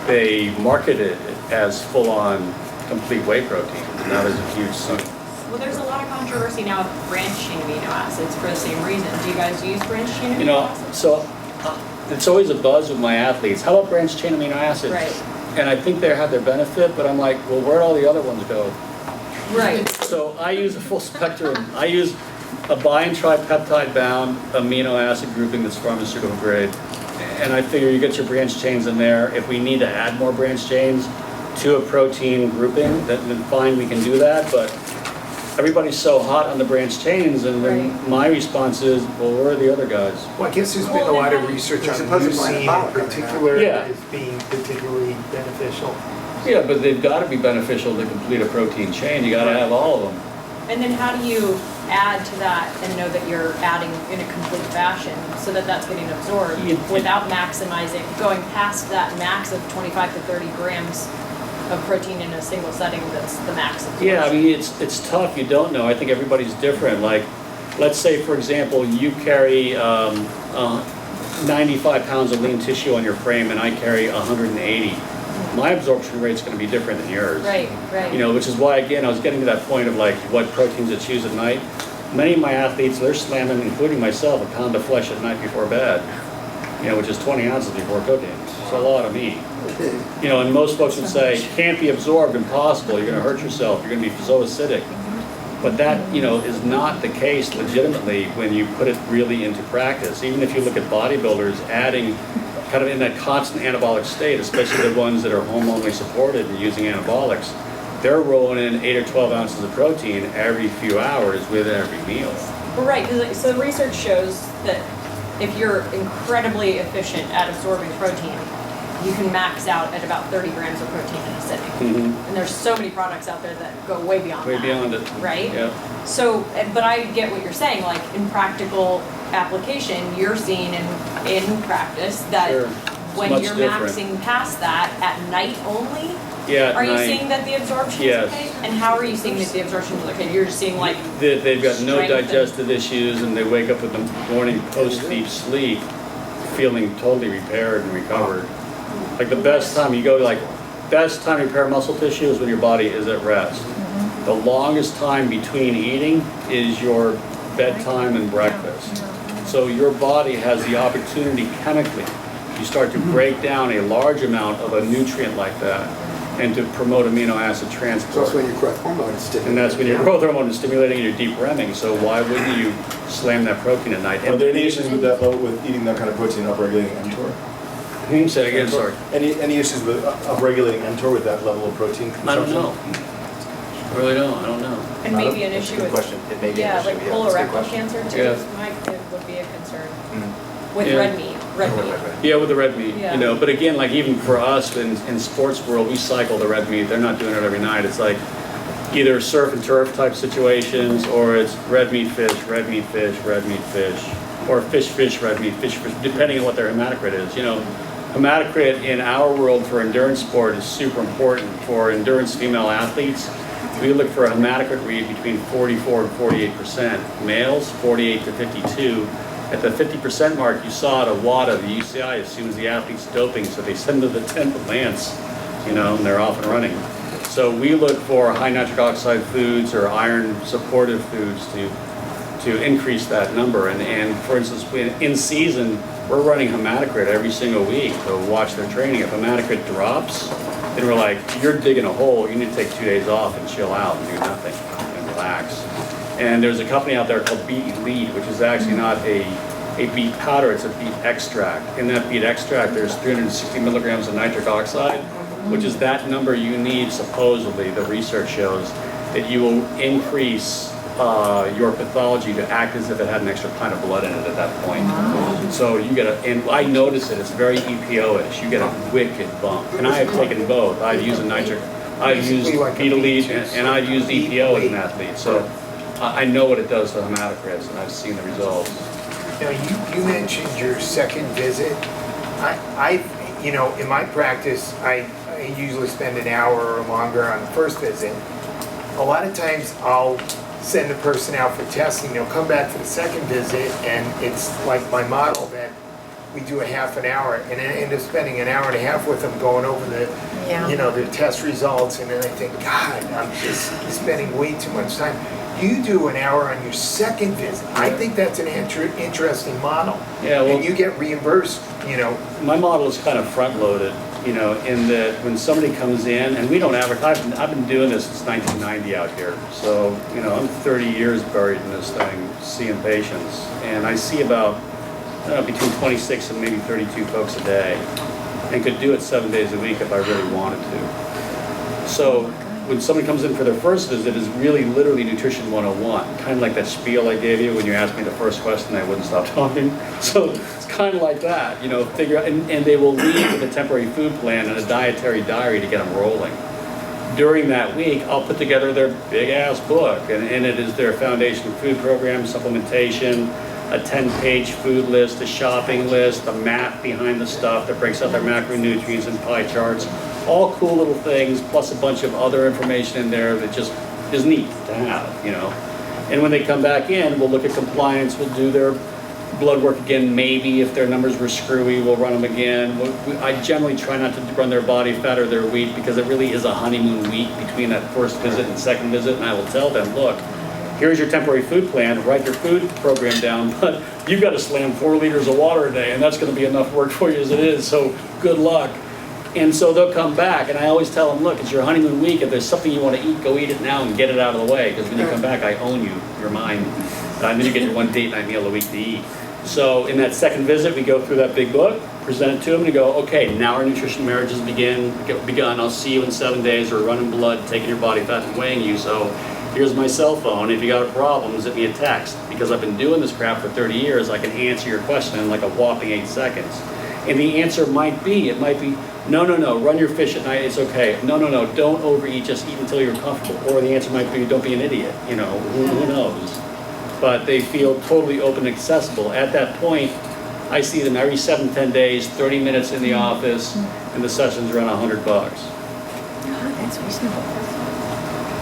they market it as full-on complete whey protein, and that is a huge thing. Well, there's a lot of controversy now with branched chain amino acids for the same reason. Do you guys use branched chain amino acids? So it's always a buzz with my athletes. How about branched chain amino acids? Right. And I think they have their benefit, but I'm like, well, where'd all the other ones go? Right. So I use a full spectrum. I use a bi and tripeptide bound amino acid grouping that's pharmaceutical grade. And I figure you get your branched chains in there. If we need to add more branched chains to a protein grouping, then fine, we can do that. But everybody's so hot on the branched chains, and then my response is, well, where are the other guys? Well, I guess there's been a lot of research on leucine in particular Yeah. as being particularly beneficial. Yeah, but they've got to be beneficial to complete a protein chain. You got to have all of them. And then how do you add to that and know that you're adding in a complete fashion so that that's getting absorbed without maximizing, going past that max of 25 to 30 grams of protein in a single setting that's the max absorption? Yeah, I mean, it's tough. You don't know. I think everybody's different. Like, let's say, for example, you carry 95 pounds of lean tissue on your frame and I carry 180. My absorption rate's going to be different than yours. Right, right. You know, which is why, again, I was getting to that point of like what proteins to choose at night. Many of my athletes, they're slamming, including myself, a pound of flesh at night before bed, you know, which is 20 ounces before cooking. It's a lot of meat. You know, and most folks would say, can't be absorbed, impossible, you're going to hurt yourself, you're going to be so acidic. But that, you know, is not the case legitimately when you put it really into practice. Even if you look at bodybuilders adding kind of in that constant anabolic state, especially the ones that are hormonally supported and using anabolics, they're rolling in 8 or 12 ounces of protein every few hours with every meal. Well, right, because so the research shows that if you're incredibly efficient at absorbing protein, you can max out at about 30 grams of protein in a sitting. And there's so many products out there that go way beyond that. Way beyond it. Right? Yeah. So, but I get what you're saying, like in practical application, you're seeing in practice that Sure. when much you're different. maxing past that at night only, Yeah, at are you night. seeing that the absorption Yes. is okay? And how are you seeing that the absorption is okay? You're just seeing like They've got no strength and- digestive issues, and they wake up in the morning post-deep sleep feeling totally repaired and recovered. Like the best time you go, like, best time to repair muscle tissue is when your body is at rest. The longest time between eating is your bedtime and breakfast. So your body has the opportunity chemically, you start to break down a large amount of a nutrient like that and to promote amino acid transport. So that's when your growth hormone is stimulated. And that's when your growth hormone is stimulating and you're deep REMing, so why wouldn't you slam that protein at night? Are there any issues with that level, with eating that kind of protein, upregulating mTOR? Say it again, sorry. Any issues with upregulating mTOR with that level of protein consumption? I don't know. I really don't, I don't know. And maybe an issue Good with, question. It may be yeah, an like issue. Yeah, it's a good colorectal question. cancer too, Yeah. it would be a concern. With Yeah. red meat, Yeah, with the red meat, Yeah. you know, but again, like even for us in sports world, we cycle the red meat. They're not doing it every night. It's like either surf and turf type situations, or it's red meat fish, red meat fish, red meat fish, or fish, fish, red meat, fish, fish, depending on what their hematocrit is. You know, hematocrit in our world for endurance sport is super important. For endurance female athletes, we look for a hematocrit read between 44 and 48%. Males, 48 to 52. At the 50% mark, you saw at a WADA, the UCI, as soon as the athlete's doping, so they send them to the 10th advance, you know, and they're off and running. So we look for high nitric oxide foods or iron supportive foods to increase that number. And for instance, in season, we're running hematocrit every single week to watch their training. If hematocrit drops, then we're like, you're digging a hole, you need to take 2 days off and chill out and do nothing and relax. And there's a company out there called Beet Elite, which is actually not a beet powder, it's a beet extract. In that beet extract, there's 360 milligrams of nitric oxide, which is that number you need, supposedly, the research shows, that you will increase your pathology to act as if it had an extra pint of blood in it at that point. So you get and I notice it, it's very EPO-ish, you get a wicked bump. And I have taken both. I've used Beet Elite and I've used EPO as an athlete. So I know what it does to hematocrits, and I've seen the results. Now, you mentioned your second visit. You know, in my practice, I usually spend an hour or longer on the first visit. A lot of times I'll send a person out for testing, they'll come back for the second visit, and it's like my model that we do a half an hour, and I end up spending an hour and a half with them going over you know, their test results, and then I think, God, I'm just spending way too much time. You do an hour on your second visit. I think that's an interesting model. Yeah, well, and you get reimbursed, you know. My model is kind of front-loaded, you know, in that when somebody comes in, and we don't advertise, I've been doing this since 1990 out here. So, you know, I'm 30 years buried in this thing, seeing patients. And I see about between 26 and maybe 32 folks a day, and could do it 7 days a week if I really wanted to. So when somebody comes in for their first visit, is really literally nutrition 101, kind of like that spiel I gave you when you asked me the first question, I wouldn't stop talking. So it's kind of like that, you know, figure out, and they will leave with a temporary food plan and a dietary diary to get them rolling. During that week, I'll put together their big ass book, and in it is their foundation food program, supplementation, a 10-page food list, a shopping list, the math behind the stuff that breaks out their macronutrients and pie charts. All cool little things, plus a bunch of other information in there that just is neat to have, you know. And when they come back in, we'll look at compliance, we'll do their blood work again, maybe if their numbers were screwy, we'll run them again. I generally try not to run their body fat or their weight, because it really is a honeymoon week between that first visit and second visit, and I will tell them, look, here's your temporary food plan, write your food program down, but you've got to slam 4 liters of water a day, and that's going to be enough work for you as it is, so good luck. And so they'll come back, and I always tell them, look, it's your honeymoon week. If there's something you want to eat, go eat it now and get it out of the way, because when you come back, I own you. You're mine. And then you get your one date night meal a week to eat. So in that second visit, we go through that big book, present it to them, and go, okay, now our nutrition marriage has begun. I'll see you in 7 days. We're running blood, taking your body fat, and weighing you. So here's my cell phone. If you got a problem, send me a text. Because I've been doing this crap for 30 years, I can answer your question in like a whopping 8 seconds. And the answer might be, no, run your fish at night, it's okay. No, don't overeat, just eat until you're comfortable. Or the answer might be, don't be an idiot, you know, who knows? But they feel totally open and accessible. At that point, I see them every 7-10 days, 30 minutes in the office, and the session's around $100. That's reasonable.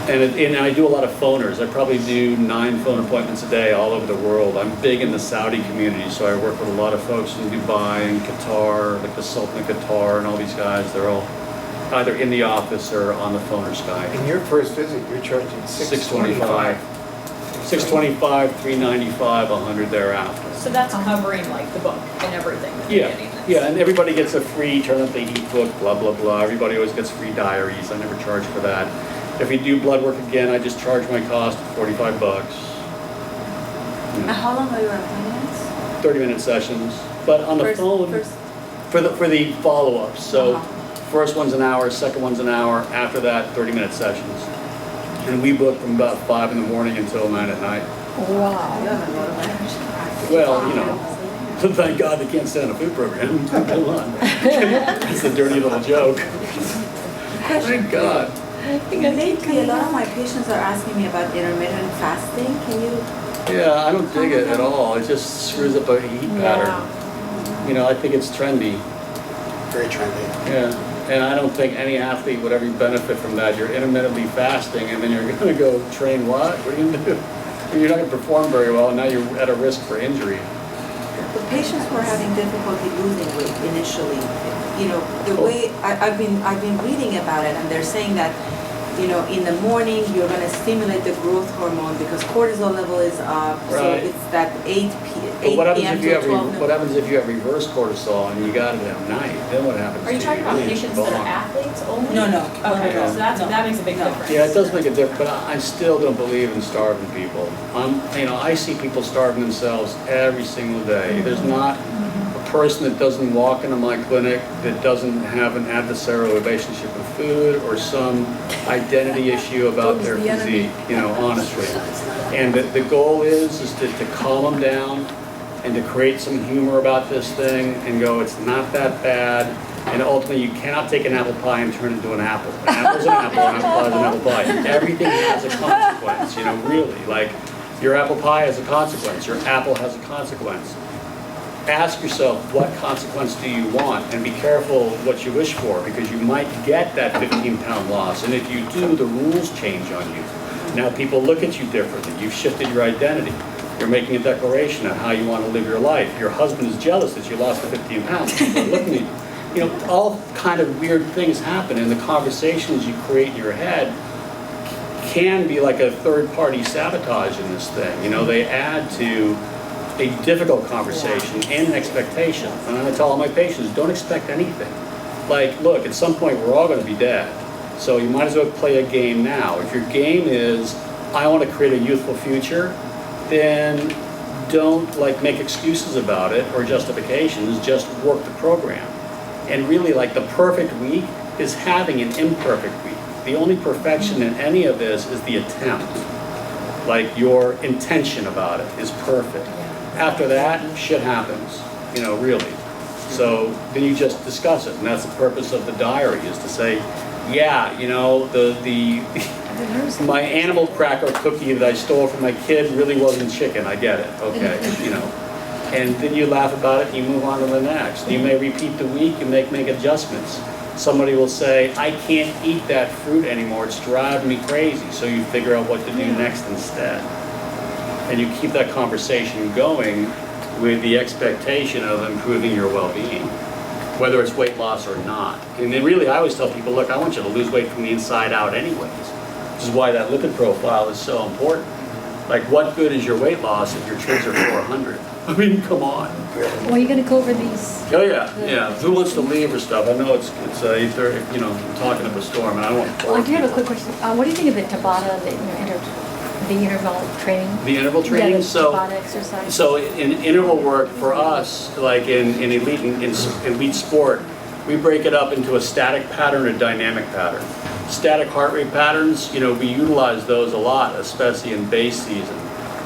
And I do a lot of phoners. I probably do 9 phone appointments a day all over the world. I'm big in the Saudi community, so I work with a lot of folks in Dubai and Qatar, like the Sultan of Qatar and all these guys. They're all either in the office or on the phone or Skype. In your first visit, you're charging $625. $625, $395, $100 thereafter. So that's covering like the book and everything that they're getting. Yeah, and everybody gets a free Turn Up They Eat book, blah, blah, blah. Everybody always gets free diaries. I never charge for that. If we do blood work again, I just charge my cost $45. How long are your appointments? 30-minute sessions, but on the phone for the follow-ups. So first one's an hour, second one's an hour. After that, 30-minute sessions, and we book from about 5 in the morning until 9 at night. Wow. Well, you know, thank God they can't stand a food program. Come on, it's a dirty little joke. Thank God. Lately, a lot of my patients are asking me about intermittent fasting. Can you? Yeah, I don't dig it at all. It just screws up a heat pattern. You know, I think it's trendy. Very trendy. Yeah, and I don't think any athlete would ever benefit from that. You're intermittently fasting, and then you're going to go train what? What are you going to do? You're not going to perform very well, and now you're at a risk for injury. The patients who are having difficulty losing weight initially, you know, the way I've been reading about it, and they're saying that, you know, in the morning you're going to stimulate the growth hormone because cortisol level is up. So Right. it's that 8 But what happens p.m. if you to have 12 what happens if you have reverse cortisol and you got it at night? Then what happens? Are you to talking about Really, patients it's that are gone. athletes only? No. Okay, No. so that makes a big difference. Yeah, it does make a difference, but I still don't believe in starving people. I see people starving themselves every single day. There's not a person that doesn't walk into my clinic that doesn't have an adversarial relationship with food or some identity issue about their physique, you know, honestly. And the goal is to calm them down and to create some humor about this thing and go, it's not that bad. And ultimately, you cannot take an apple pie and turn it into an apple. An apple's an apple, an apple pie is an apple pie. Everything has a consequence, you know, really. Like, your apple pie has a consequence, your apple has a consequence. Ask yourself, what consequence do you want? And be careful what you wish for, because you might get that 15-pound loss. And if you do, the rules change on you. Now people look at you differently. You've shifted your identity. You're making a declaration on how you want to live your life. Your husband is jealous that you lost the 15 pounds. People are looking at you. You know, all kind of weird things happen, and the conversations you create in your head can be like a third-party sabotage in this thing. You know, they add to a difficult conversation and an expectation. And I tell all my patients, don't expect anything. Like, look, at some point we're all going to be dead. So you might as well play a game now. If your game is, I want to create a youthful future, then don't like make excuses about it or justifications, just work the program. And really, like, the perfect week is having an imperfect week. The only perfection in any of this is the attempt. Like, your intention about it is perfect. After that, shit happens, you know, really. So then you just discuss it, and that's the purpose of the diary, is to say, yeah, you know, my animal cracker cookie that I stole from my kid really wasn't chicken, I get it, okay, you know. And then you laugh about it and you move on to the next. You may repeat the week, you make adjustments. Somebody will say, I can't eat that fruit anymore, it's driving me crazy. So you figure out what to do next instead. And you keep that conversation going with the expectation of improving your well-being, whether it's weight loss or not. And then really, I always tell people, look, I want you to lose weight from the inside out anyways. Which is why that lipid profile is so important. Like, what good is your weight loss if your trigs are 400? I mean, come on. Well, you're gonna go over these. Oh yeah. Who wants to leave or stuff? I know it's 8:30. You know, I'm talking up a storm, and I don't want to. Well, I do have a quick question. What do you think of the Tabata, the interval training? The interval training. Yeah, the So Tabata exercise. So in interval work for us, like in elite sport, we break it up into a static pattern and a dynamic pattern. Static heart rate patterns, you know, we utilize those a lot, especially in base season.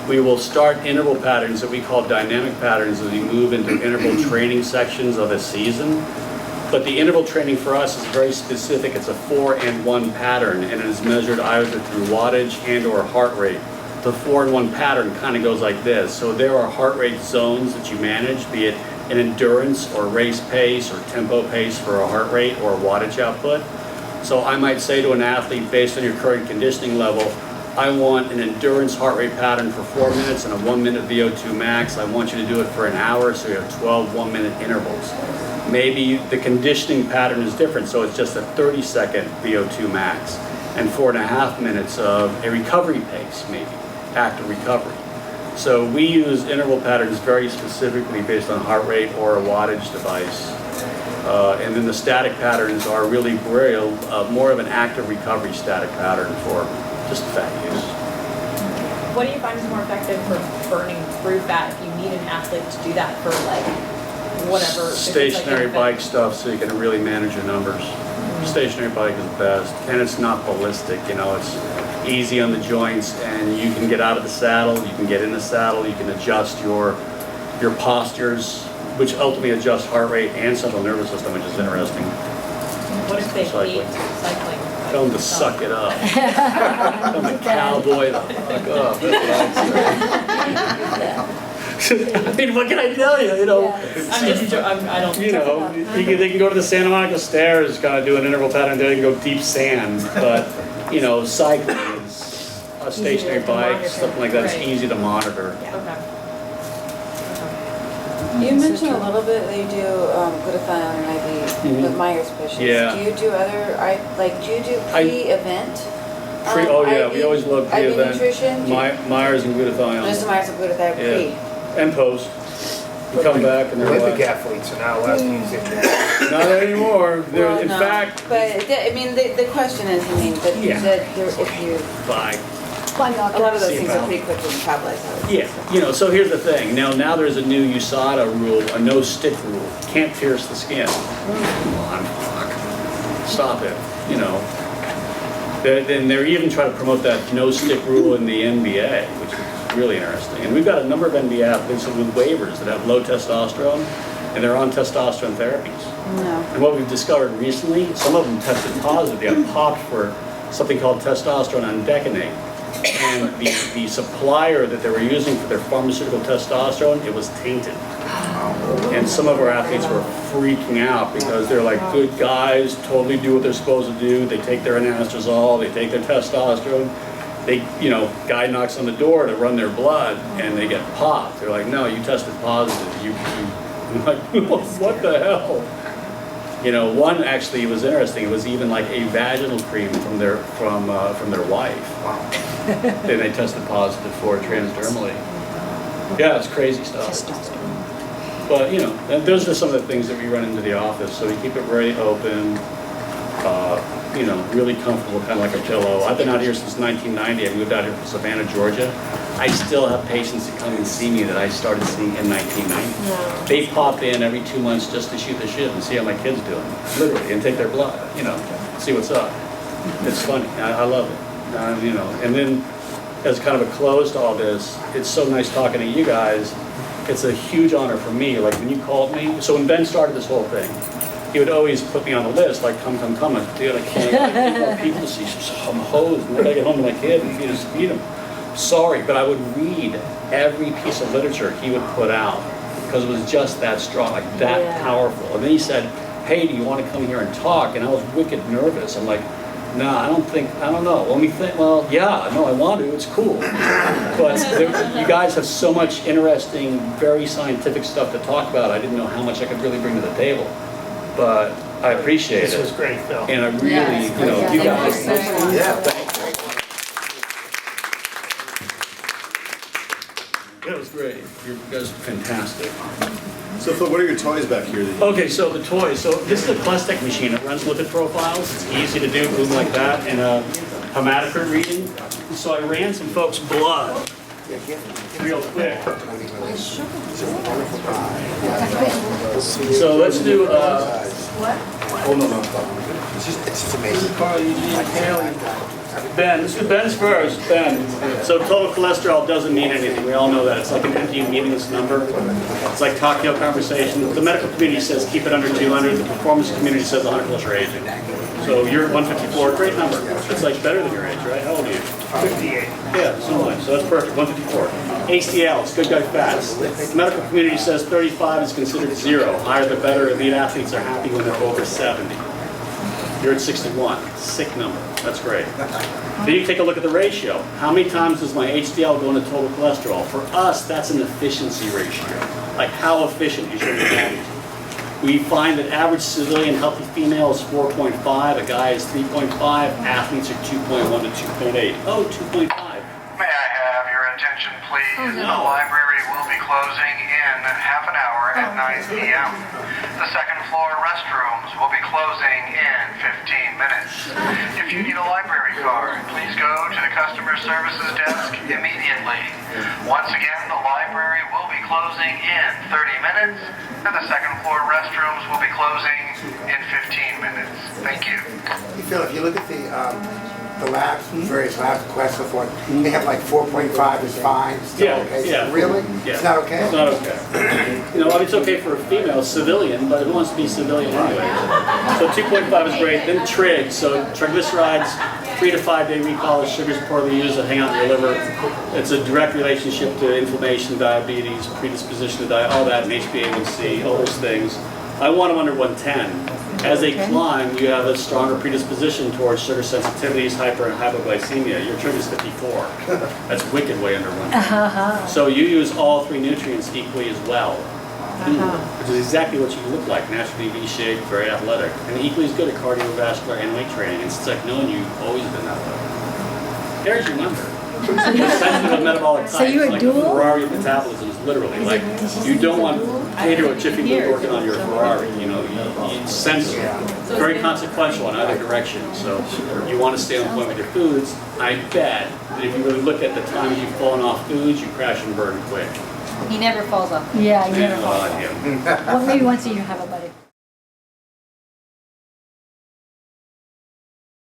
We will start interval patterns that we call dynamic patterns as we move into interval training sections of a season. But the interval training for us is very specific. It's a 4 and 1 pattern, and it is measured either through wattage and or heart rate. The 4 and 1 pattern kind of goes like this. So there are heart rate zones that you manage, be it an endurance or race pace or tempo pace for a heart rate or wattage output. So I might say to an athlete, based on your current conditioning level, I want an endurance heart rate pattern for 4 minutes and a 1 minute VO2 max. I want you to do it for an hour, so you have 12 1-minute intervals. Maybe the conditioning pattern is different, so it's just a 30-second VO2 max and 4.5 minutes of a recovery pace, maybe, active recovery. So we use interval patterns very specifically based on heart rate or a wattage device. And then the static patterns are really more of an active recovery static pattern for just fat use. What do you find is more effective for burning through fat if you need an athlete to do that for like whatever? Stationary bike stuff, so you can really manage your numbers. Stationary bike is best, and it's not ballistic, you know, it's easy on the joints, and you can get out of the saddle, you can get in the saddle, you can adjust your postures, which ultimately adjusts heart rate and central nervous system, which is interesting. What if they hate Cycling. cycling? Tell them to suck it up. Tell them to cowboy the fuck up. That's what I'd say. I mean, what can I tell you? You know, I'm just, I don't. you know, they can go to the Santa Monica stairs, kind of do an interval pattern. They can go deep sand, but you know, cycling is a stationary bike, something like that. It's Right. easy to monitor. Okay. You mentioned a little bit that you do glutathione and IV with Myers patients. Yeah. Do you do other, do you do pre-event? Oh yeah, we IV always love IV pre-event. nutrition? Myers and glutathione. Just Myers and glutathione pre. Yeah. And post. You come back and they're Olympic like, athletes are not allowed to use it. not anymore. They're, Well, in no, fact, but I mean, the question is, that Yeah. if you, bye. a lot of those See things about- are pretty quickly metabolized. Yeah, you know, so here's the thing. Now there's a new USADA rule, a no stick rule. Can't pierce the skin. Come on, fuck. Stop it, you know. Then they're even trying to promote that no stick rule in the NBA, which is really interesting. And we've got a number of NBA athletes with waivers that have low testosterone, and they're on testosterone therapies. No. And what we've discovered recently, some of them tested positive. They got popped for something called testosterone undecanate. And the supplier that they were using for their pharmaceutical testosterone, it was tainted. And some of our athletes were freaking out because they're like good guys, totally do what they're supposed to do. They take their anastrozole, they take their testosterone. They, you know, guy knocks on the door to run their blood and they get popped. They're like, no, you tested positive. I'm like, what the hell? You know, one actually was interesting. It was even like a vaginal cream from their wife. Wow. And they tested positive for it transdermally. Yeah, it's crazy stuff. But you know, and those are some of the things that we run into the office. So we keep it very open. You know, really comfortable, kind of like a pillow. I've been out here since 1990. I moved out here from Savannah, Georgia. I still have patients that come and see me that I started seeing in 1990. No. They pop in every 2 months just to shoot the shit and see how my kid's doing, literally, and take their blood, you know, see what's up. It's funny. I love it. You know, and then as kind of a close to all this, it's so nice talking to you guys. It's a huge honor for me. Like when you called me, so when Ben started this whole thing, he would always put me on the list, like, come. Dude, I can't want people to see some hose. And I gotta get home to my kid and feed him. Sorry, but I would read every piece of literature he would put out because it was just that strong, like that powerful. And then he said, hey, do you want to come here and talk? And I was wicked nervous. I'm like, nah, I don't know. Let me think, well, yeah, no, I want to, it's cool. But you guys have so much interesting, very scientific stuff to talk about. I didn't know how much I could really bring to the table. But I appreciate it. This was great, Phil. And I really, you know, you guys. Yeah. That was great. You guys are fantastic. So Phil, what are your toys back here? Okay, so the toys. So this is a Klestek machine. It runs lipid profiles. It's easy to do, move like that, and a hematocrit reading. So I ran some folks' blood real quick. So let's do. Oh, no. It's just amazing. Ben, this is Ben's first. Ben. So total cholesterol doesn't mean anything. We all know that. It's like an empty, meaningless number. It's like Tokyo conversation. The medical community says keep it under 200. The performance community says 100 plus your aging. So you're at 154. Great number. It's like better than your age, right? How old are you? 58. Yeah, so am I. So that's perfect. 154. HDL, it's good guy fats. The medical community says 35 is considered zero. Higher the better. Elite athletes are happy when they're over 70. You're at 61. Sick number. That's great. Then you take a look at the ratio. How many times does my HDL go into total cholesterol? For us, that's an efficiency ratio. Like how efficient is your body? We find that average civilian healthy female is 4.5, a guy is 3.5, athletes are 2.1 to 2.8. Oh, 2.5. May I have your attention, please? Oh, no. The library will be closing in half an hour at 9 p.m. The second floor restrooms will be closing in 15 minutes. If you need a library card, please go to the customer services desk immediately. Once again, the library will be closing in 30 minutes, and the second floor restrooms will be closing in 15 minutes. Thank you. Hey, Phil, if you look at the the labs, various labs, Quest, so forth, they have like 4.5 is fine, still Yeah, okay? yeah. Really? Yeah. It's not okay? It's not okay. You know, it's okay for a female civilian, but who wants to be civilian anyway? So 2.5 is great. Then trig, so triglycerides, 3 to 5 day recall as sugars poorly used that hang out in your liver. It's a direct relationship to inflammation, diabetes, predisposition to diet, all that, and HbA1c, all those things. I want them under 110. As they climb, you have a stronger predisposition towards sugar sensitivities, hyper and hypoglycemia. Your trigger is 54. That's wicked way under 110. So you use all 3 nutrients equally as well. Which is exactly what you look like, naturally V-shaped, very athletic, and equally as good at cardiovascular and weight training. And since I've known you, you've always been that way. There's your number. You're sensitive of metabolic types, So you a like dual? the Ferrari of metabolisms, literally. Like, you don't want Pedro or Jiffy Lube working on your Ferrari, you know, it's sensitive, very consequential in either direction. So you want to stay on point with your foods. I bet that if you really look at the times you've fallen off foods, you crash and burn quick. He never falls off. Yeah, he never falls off. Yeah. Well, maybe once a year have a buddy.